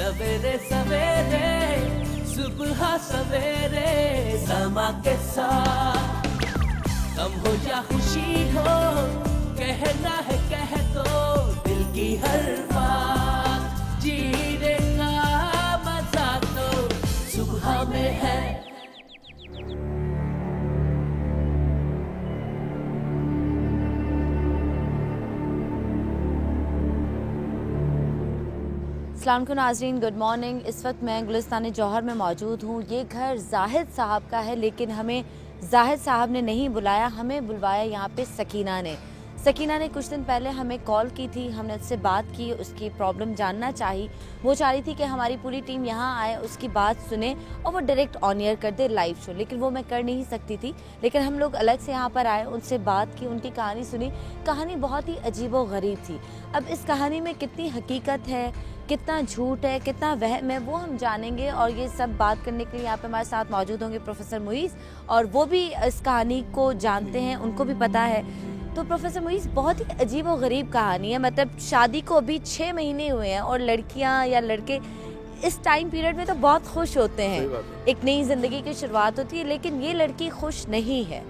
सवेरे सवेरे सुबह सवेरे समा के साथ गम हो या खुशी हो, कहना है कह दो दिल की हर बात। जीने का मजा तो सुबह में है। अस्सलाम वालेकुम नाज़रीन, गुड मॉर्निंग। इस वक्त मैं गुलिस्तान जौहर में मौजूद हूँ। ये घर जाहिद साहब का है, लेकिन हमें जाहिद साहब ने नहीं बुलाया, हमें बुलवाया यहाँ पे सकीना ने। सकीना ने कुछ दिन पहले हमें कॉल की थी, हमने उससे बात की, उसकी प्रॉब्लम जानना चाहिए। वो चाह रही थी कि हमारी पूरी टीम यहाँ आए, उसकी बात सुने और वो डायरेक्ट ऑन एयर कर दे लाइव शो, लेकिन वो मैं कर नहीं सकती थी। लेकिन हम लोग अलग से यहाँ पर आए, उनसे बात की, उनकी कहानी सुनी। कहानी बहुत ही अजीब व गरीब थी। अब इस कहानी में कितनी हकीकत है, कितना झूठ है, कितना वहम है, वो हम जानेंगे। और ये सब बात करने के लिए यहाँ पे हमारे साथ मौजूद होंगे प्रोफेसर मुईज़, और वो भी इस कहानी को जानते हैं, उनको भी पता है। तो प्रोफेसर मुईज़, बहुत ही अजीब और गरीब कहानी है। मतलब शादी को अभी 6 महीने हुए हैं और लड़कियाँ या लड़के इस टाइम पीरियड में तो बहुत खुश होते हैं, एक नई जिंदगी की शुरुआत होती है, लेकिन ये लड़की खुश नहीं है।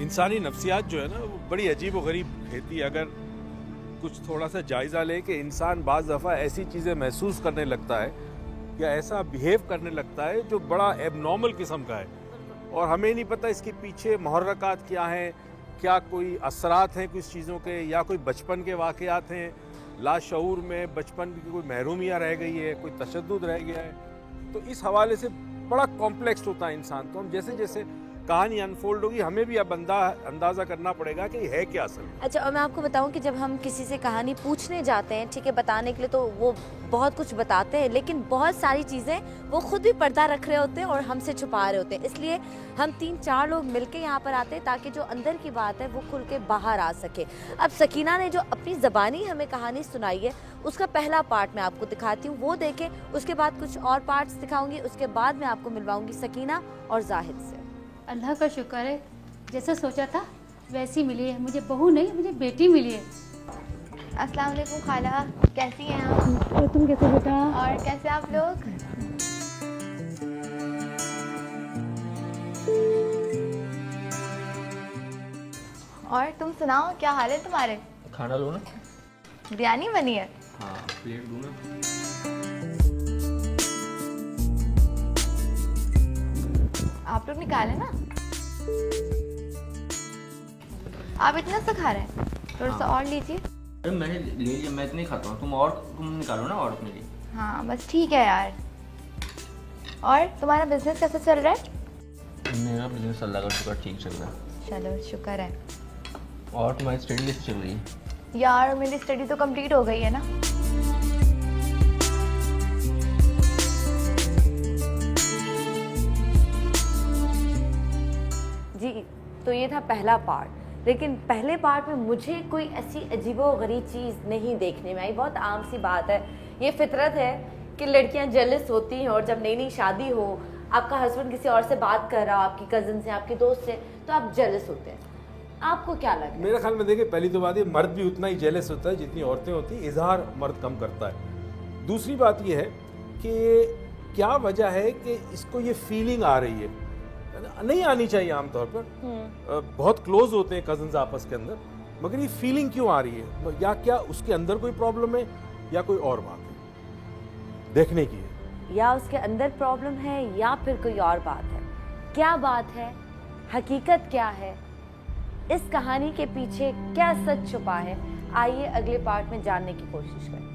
इंसानी नफ्सियात जो है ना, वो बड़ी अजीब और गरीब कहती है। अगर कुछ थोड़ा सा जायज़ा ले कि इंसान बाज़ दफ़ा ऐसी चीज़ें महसूस करने लगता है या ऐसा बिहेव करने लगता है जो बड़ा एबनॉर्मल किस्म का है, और हमें नहीं पता इसके पीछे मुहर्रकात क्या हैं, क्या कोई असरात हैं कुछ चीज़ों के, या कोई बचपन के वाक़यात हैं, लाशऊर में बचपन की कोई महरूमियाँ रह गई है, कोई तशद्दुद रह गया है। तो इस हवाले से बड़ा कॉम्प्लेक्स होता है इंसान। तो हम जैसे जैसे कहानी अनफोल्ड होगी, हमें भी अब अंदाज़ा करना पड़ेगा कि है क्या असल में। अच्छा, और मैं आपको बताऊं कि जब हम किसी से कहानी पूछने जाते हैं, ठीक है, बताने के लिए, तो वो बहुत कुछ बताते हैं, लेकिन बहुत सारी चीज़ें वो खुद भी पर्दा रख रहे होते हैं और हमसे छुपा रहे होते हैं। इसलिए हम 3-4 लोग मिलके यहाँ पर आते हैं ताकि जो अंदर की बात है वो खुल के बाहर आ सके। अब सकीना ने जो अपनी ज़बानी हमें कहानी सुनाई है, उसका पहला पार्ट मैं आपको दिखाती हूँ, वो देखें। उसके बाद कुछ और पार्ट्स दिखाऊंगी, उसके बाद मैं आपको मिलवाऊंगी सकीना और जाहिद से। अल्लाह का शुक्र है, जैसा सोचा था वैसी मिली है। मुझे बहू नहीं, मुझे बेटी मिली है। अस्सलाम वालेकुम खाला, कैसी हैं आप? और तुम कैसे बेटा? और कैसे आप लोग? और तुम सुनाओ, क्या हाल है तुम्हारे? खाना लो ना। बिरयानी बनी है? हाँ, प्लेट दूँ ना? आप लोग निकाले ना। आप इतना सा खा रहे हैं, थोड़ा सा और लीजिए। अरे मैंने ले लिया, मैं इतना ही खाता हूँ। तुम निकालो ना और अपने लिए। हाँ बस ठीक है यार। और तुम्हारा बिजनेस कैसा चल रहा है? मेरा बिजनेस अल्लाह का शुक्र ठीक चल रहा है। चलो शुक्र है। और तुम्हारी स्टडी कैसी चल रही है? यार मेरी स्टडी तो कंप्लीट हो गई है ना। जी, तो ये था पहला पार्ट, लेकिन पहले पार्ट में मुझे कोई ऐसी अजीबोगरीब चीज़ नहीं देखने में आई। बहुत आम सी बात है, ये फितरत है कि लड़कियां जेलस होती हैं, और जब नई नई शादी हो, आपका हस्बैंड किसी और से बात कर रहा हो, आपकी कज़न से, आपके दोस्त से, तो आप जेलस होते हैं। आपको क्या लगता है? मेरे ख्याल में देखिए, पहली तो बात ये, मर्द भी उतना ही जेलस होता है जितनी औरतें होती हैं। इजहार मर्द कम करता है। दूसरी बात ये है कि क्या वजह है कि इसको ये फीलिंग आ रही है, नहीं आनी चाहिए आमतौर पर। बहुत क्लोज होते हैं कजन्स आपस के अंदर, मगर ये फीलिंग क्यों आ रही है? या क्या उसके अंदर कोई प्रॉब्लम है या कोई और बात है, देखने की है। या उसके अंदर प्रॉब्लम है या फिर कोई और बात है। क्या बात है, हकीकत क्या है, इस कहानी के पीछे क्या सच छुपा है, आइए अगले पार्ट में जानने की कोशिश करते हैं।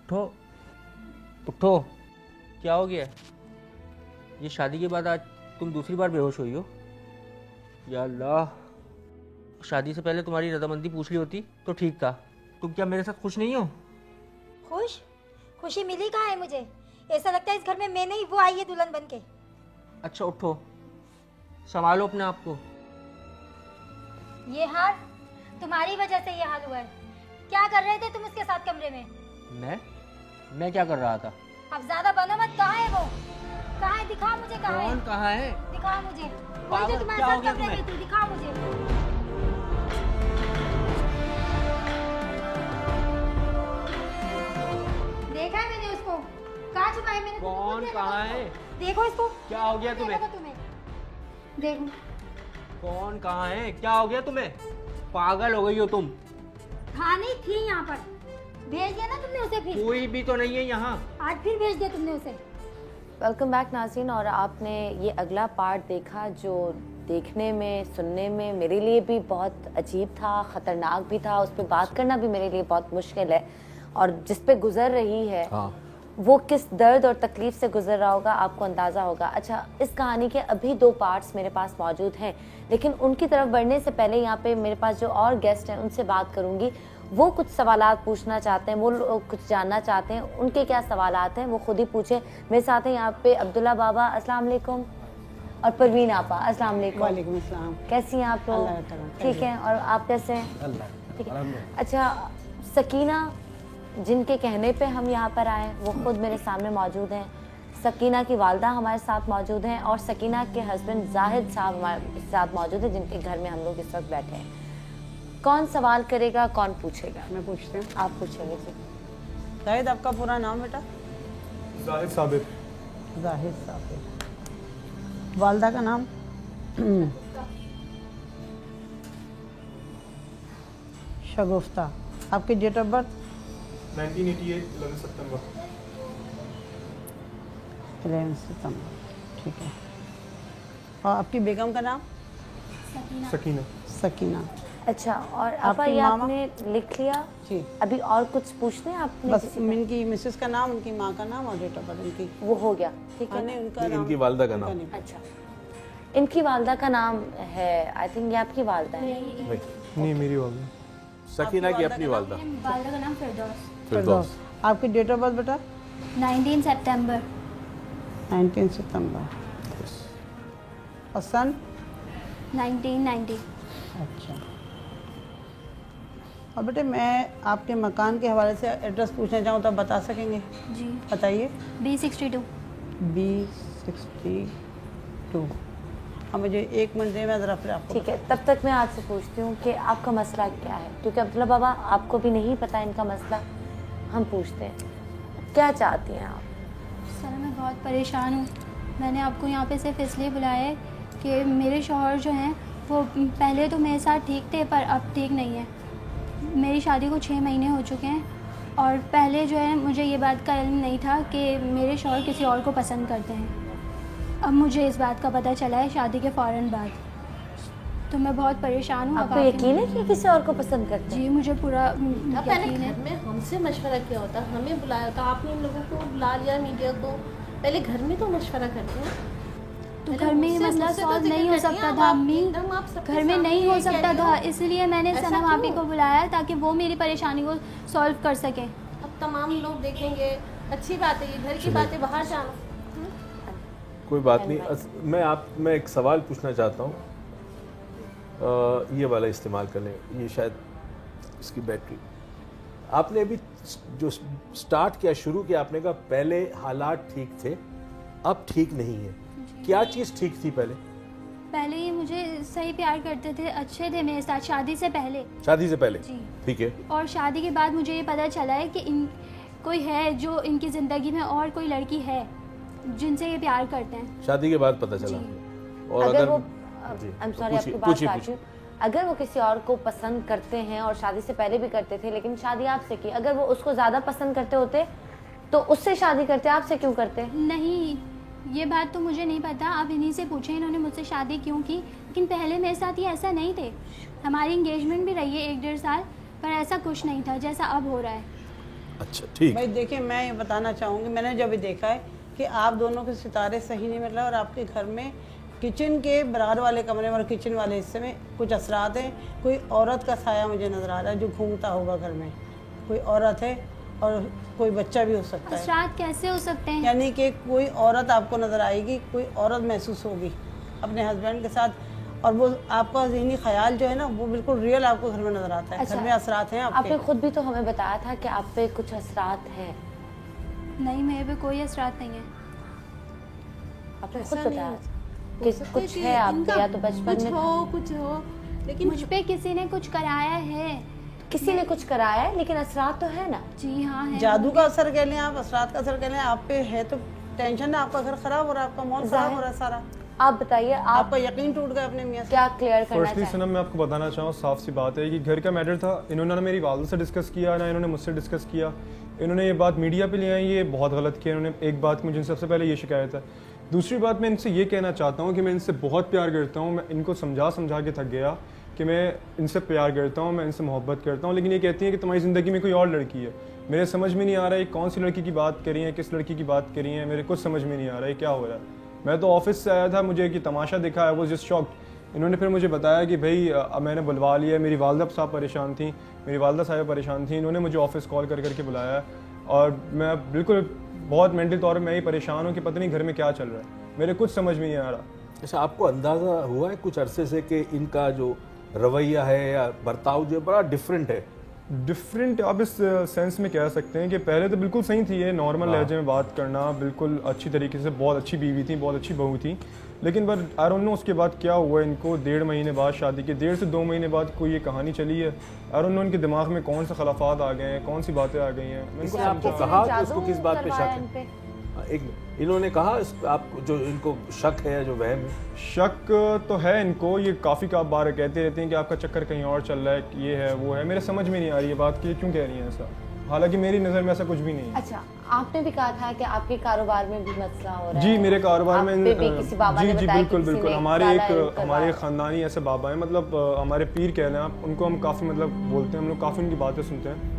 उठो उठो, क्या हो गया? ये शादी के बाद आज तुम दूसरी बार बेहोश हुई हो? या अल्लाह, शादी से पहले तुम्हारी रजामंदी पूछ ली होती तो ठीक था। तुम क्या मेरे साथ खुश नहीं हो? खुश? खुशी मिली कहाँ है मुझे? ऐसा लगता है इस घर में मैं नहीं, वो आई है दुल्हन बन के। अच्छा उठो, संभालो अपने आप को। ये हाल तुम्हारी वजह से ये हाल हुआ है। क्या कर रहे थे तुम उसके साथ कमरे में? मैं क्या कर रहा था? अब ज्यादा बनो मत। कहाँ है वो? कहाँ है? दिखाओ मुझे। कहाँ है? कौन कहाँ है? दिखाओ मुझे। वही पागल, जो तुम्हारे क्या हो साथ गया कमरे में तुम्हें? थी, दिखाओ मुझे। देखा है मैंने उसको। कहाँ छुपा है मैंने? कौन कहाँ है? देखो इसको। क्या हो गया तुम्हें? देखो। कौन कहाँ है? क्या हो गया तुम्हें? पागल हो गई हो तुम? हाँ नहीं थी यहाँ पर। भेज दिया ना तुमने उसे फिर। कोई भी तो नहीं है यहाँ। आज फिर भेज दिया तुमने उसे। वेलकम बैक नाज़रीन। और आपने ये अगला पार्ट देखा जो देखने में, सुनने में मेरे लिए भी बहुत अजीब था, ख़तरनाक भी था। उस पर बात करना भी मेरे लिए बहुत मुश्किल है। और जिस पे गुजर रही है वो किस दर्द और तकलीफ से गुजर रहा होगा आपको अंदाज़ा होगा। अच्छा, इस कहानी के अभी 2 पार्ट्स मेरे पास मौजूद हैं, लेकिन उनकी तरफ बढ़ने से पहले यहाँ पे मेरे पास जो और गेस्ट हैं उनसे बात करूँगी। वो कुछ सवालात पूछना चाहते हैं, वो लोग कुछ जानना चाहते हैं, उनके क्या सवालात हैं वो खुद ही पूछे। मेरे साथ हैं यहाँ पे अब्दुल्ला बाबा, अस्सलाम वालेकुम, और परवीन आपा, अस्सलाम वालेकुम। वालेकुम अस्सलाम। कैसी हैं आप लोग? ठीक है, और आप कैसे हैं? ठीक है। अच्छा, सकीना जिनके कहने पे हम यहाँ पर आए वो खुद मेरे सामने मौजूद हैं। सकीना की वालदा हमारे साथ मौजूद हैं और सकीना के हस्बैंड जाहिद साहब हमारे साथ मौजूद हैं, जिनके घर में हम लोग इस वक्त बैठे हैं। कौन सवाल करेगा, कौन पूछेगा? मैं पूछती हूँ। आप पूछेंगे जी। जाहिद, आपका पूरा नाम बेटा? जाहिद साबिर। जाहिद साबिर। वालदा का नाम? शगुफ्ता। आपकी डेट ऑफ बर्थ? 1988 11 सितंबर। 11 सितंबर, ठीक है। और आपकी बेगम का नाम? सकीना। सकीना। अच्छा, और आपा आपकी ये मामा? आपने लिख लिया जी। अभी और कुछ पूछने हैं आपने? बस किसी का? इनकी मिसेस का नाम, उनकी माँ का नाम और डेट ऑफ बर्थ इनकी। वो हो गया, ठीक है। नहीं, उनका नहीं, नाम, इनकी वालदा का उनका नाम। नहीं। अच्छा, इनकी वालदा का नाम है, आई थिंक ये आपकी वालदा है। नहीं, मेरी वालदा। सकीना की अपनी वालदा। वालदा का नाम फिरदौस। फिरदौस। आपकी डेट ऑफ बर्थ बेटा? 19 सितंबर। 19 सितंबर। और सन? 1990। अच्छा। और बेटे मैं आपके मकान के हवाले से एड्रेस पूछना चाहूँ तो आप बता सकेंगे? जी। बताइए। B62। B62। हाँ, मुझे 1 मिनट दें, मैं ज़रा फिर आपको। ठीक है, तब तक मैं आपसे पूछती हूँ कि आपका मसला क्या है, क्योंकि अब्दुल्ला बाबा आपको भी नहीं पता इनका मसला, हम पूछते हैं क्या चाहती हैं आप? सर मैं बहुत परेशान हूँ। मैंने आपको यहाँ पे सिर्फ इसलिए बुलाया है कि मेरे शौहर जो हैं वो पहले तो मेरे साथ ठीक थे पर अब ठीक नहीं है। मेरी शादी को 6 महीने हो चुके हैं और पहले जो है मुझे ये बात का इल्म नहीं था कि मेरे शौहर किसी और को पसंद करते हैं। अब मुझे इस बात का पता चला है शादी के फ़ौरन बाद, तो मैं बहुत परेशान हूँ। आपको यकीन है कि किसी और को पसंद करते हैं? जी मुझे पूरा पहले यकीन है। घर में हमसे मशवरा किया होता, हमें बुलाया होता, आपने इन लोगों को बुला लिया मीडिया को। पहले घर में तो मशवरा करते हैं। तो घर में ये मसला सॉल्व नहीं हो सकता था अम्मी, घर में नहीं हो सकता था, इसलिए मैंने सनम भाभी को बुलाया ताकि वो मेरी परेशानी को सॉल्व कर सके। अब तमाम लोग देखेंगे, अच्छी बात है, ये घर की बातें बाहर जाना। कोई बात नहीं। मैं एक सवाल पूछना चाहता हूँ। ये वाला इस्तेमाल कर लें, ये शायद इसकी बैटरी। आपने अभी जो स्टार्ट किया, शुरू किया, आपने कहा पहले हालात ठीक थे अब ठीक नहीं है। क्या चीज़ ठीक थी पहले? पहले ये मुझे सही प्यार करते थे, अच्छे थे मेरे साथ शादी से पहले। शादी से पहले? जी। ठीक है। और शादी के बाद मुझे ये पता चला है कि कोई है जो इनकी ज़िंदगी में, और कोई लड़की है जिनसे ये प्यार करते हैं। शादी के बाद पता चला? और अगर वो जी, I'm sorry, आपकी बात काट रही हूँ। अगर वो किसी और को पसंद करते हैं और शादी से पहले भी करते थे, लेकिन शादी आपसे की, अगर वो उसको ज़्यादा पसंद करते होते तो उससे शादी करते, आपसे क्यों करते? नहीं, ये बात तो मुझे नहीं पता, आप इन्हीं से पूछें इन्होंने मुझसे शादी क्यों की। लेकिन पहले मेरे साथ ये ऐसा नहीं थे। हमारी इंगेजमेंट भी रही है 1-1.5 साल, पर ऐसा कुछ नहीं था जैसा अब हो रहा है। अच्छा ठीक। भाई देखिए, मैं ये बताना चाहूँगी, मैंने जब भी देखा है कि आप दोनों के सितारे सही नहीं मिल रहे और आपके घर में किचन के बराबर वाले कमरे में और किचन वाले हिस्से में कुछ असरात हैं। कोई औरत का साया मुझे नज़र आ रहा है जो घूमता होगा घर में। कोई औरत है और कोई बच्चा भी हो सकता है। असरात कैसे हो सकते हैं? यानी कि कोई औरत आपको नज़र आएगी, कोई औरत महसूस होगी अपने हस्बैंड के साथ, और वो आपका ज़हनी ख्याल जो है ना वो बिल्कुल रियल आपको घर में नज़र आता है। अच्छा, घर में असरात हैं आपने खुद भी तो हमें बताया था कि आप पे कुछ असरात हैं। नहीं, मेरे पे कोई असरात नहीं है। आपने खुद बताया कि कुछ है आप पे, या तो बचपन में कुछ हो, लेकिन मुझ पे किसी ने कुछ कराया है। किसी ने कुछ कराया है, लेकिन असरात तो है ना। जी हाँ है। जादू का असर कह लें आप, असरात का असर कह लें, आप पे है तो टेंशन है, आपका घर खराब हो रहा है, आपका मौत खराब हो रहा है सारा। आप बताइए, आपका यकीन टूट गया अपने मियां से। क्या क्लियर करना फर्स्टली चाहें? सनम, मैं आपको बताना चाहूँ, साफ सी बात है कि घर का मैटर था। इन्होंने ना मेरी वालदा से डिस्कस किया, ना इन्होंने मुझसे डिस्कस किया। इन्होंने ये बात मीडिया पे ले आई, ये बहुत गलत किया इन्होंने। एक बात मुझे सबसे पहले ये शिकायत है। दूसरी बात, मैं इनसे ये कहना चाहता हूँ कि मैं इनसे बहुत प्यार करता हूँ। मैं इनको समझा के थक गया कि मैं इनसे प्यार करता हूँ, मैं इनसे मोहब्बत करता हूँ, लेकिन ये कहती हैं कि तुम्हारी ज़िंदगी में कोई और लड़की है। मेरे समझ में नहीं आ रहा है कौन सी लड़की की बात करी है, किस लड़की की बात करी है, मेरे कुछ समझ में नहीं आ रहा है क्या हो रहा है। मैं तो ऑफिस से आया था, मुझे कि तमाशा दिखा है, वो जस्ट शॉक्ड। इन्होंने फिर मुझे बताया कि भाई अब मैंने बुलवा लिया। मेरी वालदा साहब परेशान थी, मेरी वालदा साहब परेशान थी। इन्होंने मुझे ऑफिस कॉल करके बुलाया और मैं बिल्कुल बहुत मेंटल तौर पर मैं ही परेशान हूँ कि पता नहीं घर में क्या चल रहा है, मेरे कुछ समझ में नहीं आ रहा। अच्छा, आपको अंदाज़ा हुआ है कुछ अरसे से कि इनका जो रवैया है या बर्ताव जो बड़ा डिफरेंट है? डिफरेंट आप इस सेंस में कह सकते हैं कि पहले तो बिल्कुल सही थी, ये नॉर्मल लहजे में बात करना, बिल्कुल अच्छी तरीके से, बहुत अच्छी बीवी थी, बहुत अच्छी बहू थी। लेकिन पर आई डोंट नो उसके बाद क्या हुआ इनको। 1.5 महीने बाद शादी के, 1.5 से 2 महीने बाद कोई ये कहानी चली है। आई डोंट नो इनके दिमाग में कौन से खिलाफात आ गए हैं, कौन सी बातें आ गई हैं। मैंने आपको कहा कि उसको किस बात पे शक है? एक इन्होंने कहा आपको जो इनको शक है, जो वहम है? शक तो है इनको, ये काफ़ी बार कहते रहते हैं कि आपका चक्कर कहीं और चल रहा है, ये है वो है। मेरे समझ में नहीं आ रही है बात कि क्यों कह रही है ऐसा, हालांकि मेरी नज़र में ऐसा कुछ भी नहीं है। अच्छा, आपने भी कहा था कि आपके कारोबार में भी मसला हो रहा है। जी, मेरे कारोबार में किसी बाबा ने बताया बिल्कुल कि बिल्कुल। हमारे ख़ानदानी ऐसे बाबा हैं, मतलब हमारे पीर कह लें आप, उनको हम काफ़ी मतलब बोलते हैं, हम लोग काफ़ी उनकी बातें सुनते हैं।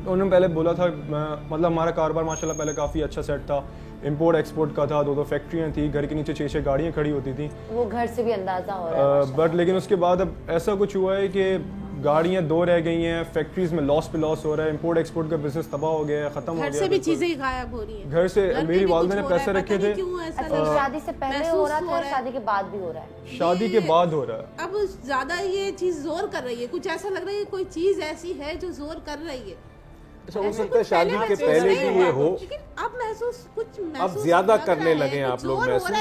तो उन्होंने पहले बोला था, मतलब हमारा कारोबार माशाल्लाह पहले काफ़ी अच्छा सेट था, इंपोर्ट एक्सपोर्ट का था, 2 फैक्ट्रियाँ थी, घर के नीचे 6 गाड़ियाँ खड़ी होती थी। वो घर से भी अंदाज़ा हो रहा है। बट लेकिन उसके बाद अब ऐसा कुछ हुआ है कि गाड़ियाँ 2 रह गई हैं, फैक्ट्रीज में लॉस पे लॉस हो रहा है, इंपोर्ट एक्सपोर्ट का बिजनेस तबाह हो गया है, खत्म हो गया। घर से भी चीजें गायब हो रही हैं। घर से मेरी वालिदा ने पैसे रखे थे। अच्छा, शादी से पहले हो रहा था, शादी के बाद भी हो रहा है? शादी के बाद हो रहा है। अब ज्यादा ये चीज जोर कर रही है, कुछ ऐसा लग रहा है कोई चीज ऐसी है जो जोर कर रही है। अच्छा, हो सकता है शादी के पहले भी ये हो, अब महसूस अब ज्यादा करने लगे आप लोग महसूस,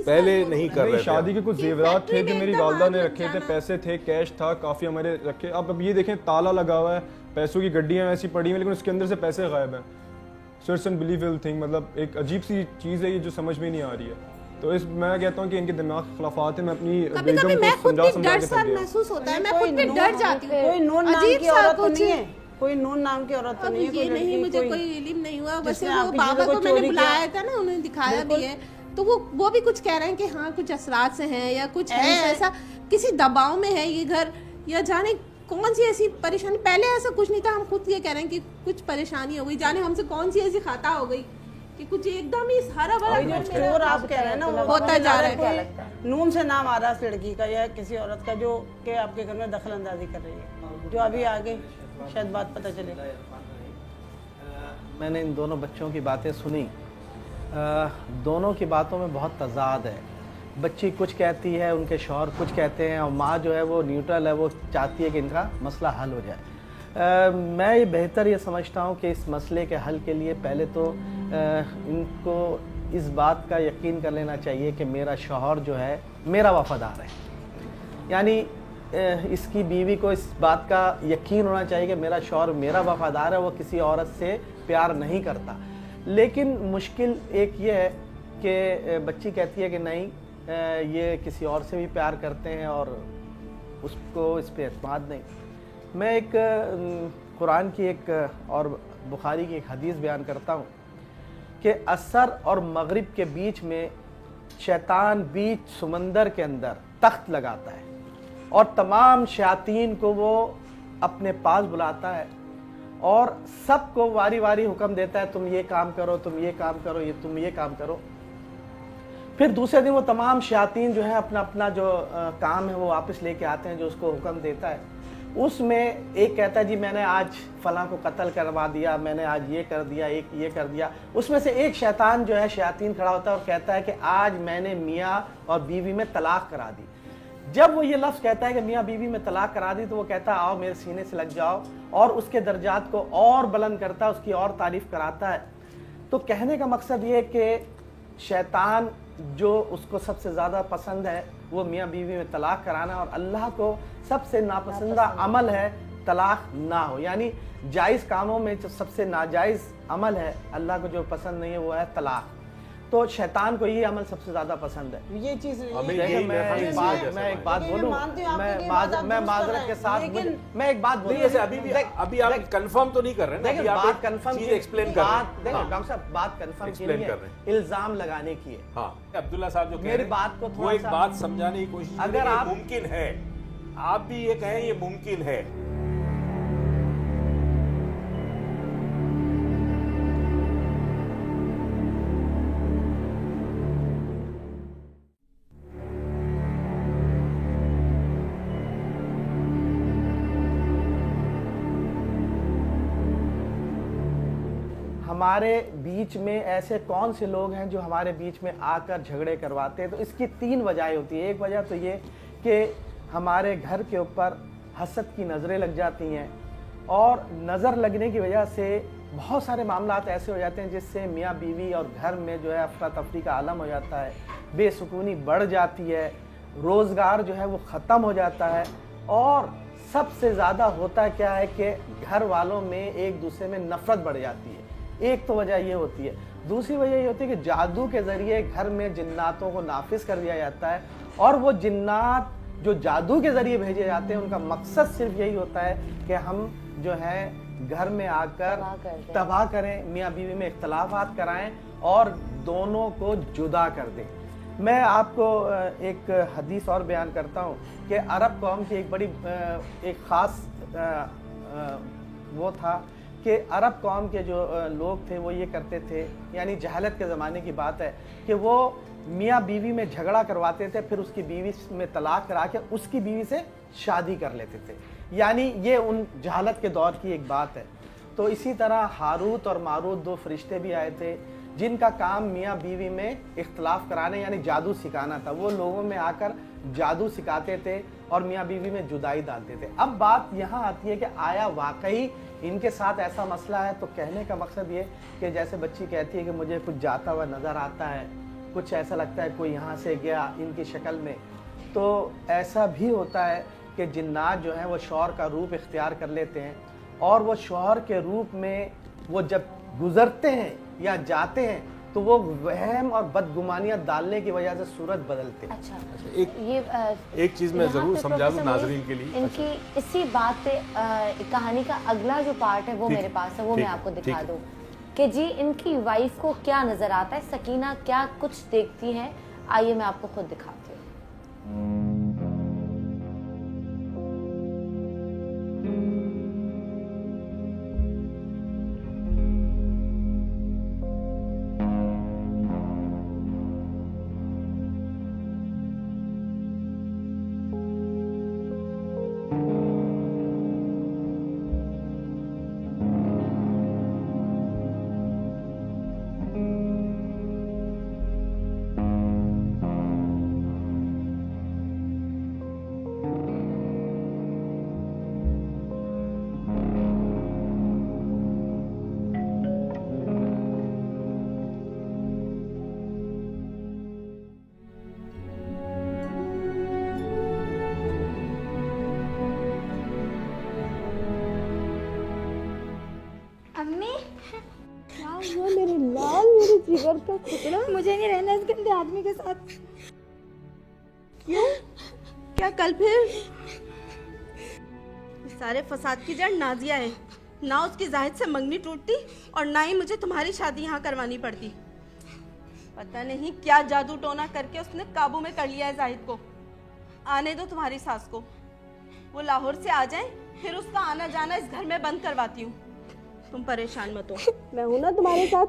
पहले नहीं कर रहे थे। शादी के कुछ जेवरात थे जो मेरी वालिदा ने रखे थे, पैसे थे, कैश था, काफ़ी हमारे रखे। अब ये देखें, ताला लगा हुआ है, पैसों की गड्डियाँ ऐसी पड़ी हैं, लेकिन उसके अंदर से पैसे गायब हैं। सो इट्स अनबिलीवेबल थिंग, मतलब एक अजीब सी चीज़ है ये जो समझ में नहीं आ रही है। तो इस मैं कहता हूँ कि इनके दिमाग के खिलाफात है। मैं अपनी बेगम को समझा के थक गया। महसूस होता है, मैं खुद भी डर जाती हूँ। कोई नून नाम की औरत तो नहीं है, कोई नून नाम की औरत तो नहीं है। ये नहीं, मुझे कोई इल्म नहीं हुआ, बस वो बाबा को मैंने बुलाया था ना, उन्होंने दिखाया भी है, तो वो भी कुछ कह रहे हैं कि हाँ कुछ असरात से हैं या कुछ है ऐसा, किसी दबाव में है ये घर, या जाने कौन सी ऐसी परेशानी। पहले ऐसा कुछ नहीं था, हम खुद ये कह रहे हैं कि कुछ परेशानी हो गई, जाने हमसे कौन सी ऐसी खाता हो गई कि कुछ एकदम ही सारा चोर आप कह रहे हैं ना, वो होता जा रहा है। नून से नाम आ रहा है उस लड़की का या किसी औरत का जो कि आपके घर में दखल अंदाजी कर रही है, जो अभी आगे शायद बात पता चले। मैंने इन दोनों बच्चों की बातें सुनी, दोनों की बातों में बहुत तजाद है। बच्ची कुछ कहती है, उनके शौहर कुछ कहते हैं, और माँ जो है वो न्यूट्रल है, वो चाहती है कि इनका मसला हल हो जाए। मैं ये बेहतर ये समझता हूँ कि इस मसले के हल के लिए पहले तो इनको इस बात का यकीन कर लेना चाहिए कि मेरा शौहर जो है मेरा वफादार है। यानी इसकी बीवी को इस बात का यकीन होना चाहिए कि मेरा शौहर मेरा वफादार है, वो किसी औरत से प्यार नहीं करता। लेकिन मुश्किल एक ये है कि बच्ची कहती है कि नहीं, ये किसी और से भी प्यार करते हैं और उसको इस पर एतमाद नहीं। मैं एक कुरान की एक और बुखारी की एक हदीस बयान करता हूँ कि असर और मगरिब के बीच में शैतान बीच समंदर के अंदर तख्त लगाता है और तमाम शयातीन को वो अपने पास बुलाता है और सबको वारी वारी हुक्म देता है, तुम ये काम करो, तुम ये काम करो, तुम ये काम करो। फिर दूसरे दिन वो तमाम शयातीन जो है अपना अपना जो काम है वो वापस लेके आते हैं, जो उसको हुक्म देता है। उसमें एक कहता है जी मैंने आज फलां को कत्ल करवा दिया, मैंने आज ये कर दिया, एक ये कर दिया। उसमें से एक शैतान जो है शयातीन खड़ा होता है और कहता है कि आज मैंने मियाँ और बीवी में तलाक करा दी। जब वो ये लफ्ज़ कहता है कि मियाँ बीवी में तलाक करा दी, तो वो कहता है आओ मेरे सीने से लग जाओ, और उसके दर्जात को और बुलंद करता है, उसकी और तारीफ़ कराता है। तो कहने का मकसद ये कि शैतान जो उसको सबसे ज़्यादा पसंद है वो मियाँ बीवी में तलाक कराना, और अल्लाह को सबसे नापसंदा अमल है तलाक ना हो। यानी जायज़ कामों में जो सबसे नाजायज़ अमल है, अल्लाह को जो पसंद नहीं है वो है तलाक। तो शैतान को ये अमल सबसे ज़्यादा पसंद है। ये चीज़ मैं एक बात बोलूँ, मैं माजरत के साथ मैं एक बात बोलूँ, अभी आप कंफर्म तो नहीं कर रहे हैं, बात कंफर्म एक्सप्लेन कर रहे हैं। डॉक्टर साहब बात कंफर्म की नहीं है, इल्जाम लगाने की है। हाँ, अब्दुल्ला साहब जो मेरी बात को वो एक बात समझाने की कोशिश, अगर आप मुमकिन है, आप भी ये कहें ये मुमकिन है। हमारे बीच में ऐसे कौन से लोग हैं जो हमारे बीच में आकर झगड़े करवाते हैं? तो इसकी 3 वजहें होती है। एक वजह तो ये कि हमारे घर के ऊपर हसद की नज़रें लग जाती हैं, और नज़र लगने की वजह से बहुत सारे मामलात ऐसे हो जाते हैं जिससे मियाँ बीवी और घर में जो है अफरा तफरी का आलम हो जाता है, बेसुकूनी बढ़ जाती है, रोज़गार जो है वो ख़त्म हो जाता है, और सबसे ज़्यादा होता क्या है कि घर वालों में एक दूसरे में नफ़रत बढ़ जाती है। एक तो वजह ये होती है। दूसरी वजह ये होती है कि जादू के ज़रिए घर में जिन्नातों को नाफिज कर दिया जाता है, और वो जिन्नात जो जादू के ज़रिए भेजे जाते हैं उनका मकसद सिर्फ यही होता है कि हम जो है घर में आकर तबाह करें, मियाँ बीवी में इख्तलाफात कराएं और दोनों को जुदा कर दें। मैं आपको एक हदीस और बयान करता हूँ कि अरब कौम की एक बड़ी एक ख़ास वो था कि अरब कौम के जो लोग थे वो ये करते थे, यानी जहालत के ज़माने की बात है, कि वो मियाँ बीवी में झगड़ा करवाते थे, फिर उसकी बीवी में तलाक करा के उसकी बीवी से शादी कर लेते थे। यानी ये उन जहालत के दौर की एक बात है। तो इसी तरह हारूत और मारूत 2 फरिश्ते भी आए थे जिनका काम मियाँ बीवी में इख्तलाफ कराने यानी जादू सिखाना था। वो लोगों में आकर जादू सिखाते थे और मियाँ बीवी में जुदाई डालते थे। अब बात यहाँ आती है कि आया वाकई इनके साथ ऐसा मसला है? तो कहने का मकसद ये कि जैसे बच्ची कहती है कि मुझे कुछ जाता हुआ नज़र आता है, कुछ ऐसा लगता है कोई यहाँ से गया इनकी शक्ल में, तो ऐसा भी होता है कि जिन्नात जो हैं वो शौहर का रूप इख्तियार कर लेते हैं, और वो शौहर के रूप में वो जब गुज़रते हैं या जाते हैं तो वो वहम और बदगुमानियाँ डालने की वजह से सूरत बदलते हैं। अच्छा, एक चीज़ मैं ज़रूर समझा दूँ नाज़रीन के लिए। इनकी इसी बात पे कहानी का अगला जो पार्ट है वो मेरे पास है, वो मैं आपको दिखा दूँ कि जी इनकी वाइफ को क्या नज़र आता है, सकीना क्या कुछ देखती है। आइए मैं आपको खुद दिखाती हूँ। जिगर का टुकड़ा, मुझे नहीं रहना इस गंदे आदमी के साथ। क्यों? क्या कल फिर? सारे फसाद की जड़ नाजिया है। ना उसकी जाहिद से मंगनी टूटती और ना ही मुझे तुम्हारी शादी यहाँ करवानी पड़ती। पता नहीं क्या जादू टोना करके उसने काबू में कर लिया है जाहिद को। आने दो तुम्हारी सास को, वो लाहौर से आ जाए, फिर उसका आना जाना इस घर में बंद करवाती हूँ। तुम परेशान मत हो, मैं हूं ना तुम्हारे साथ।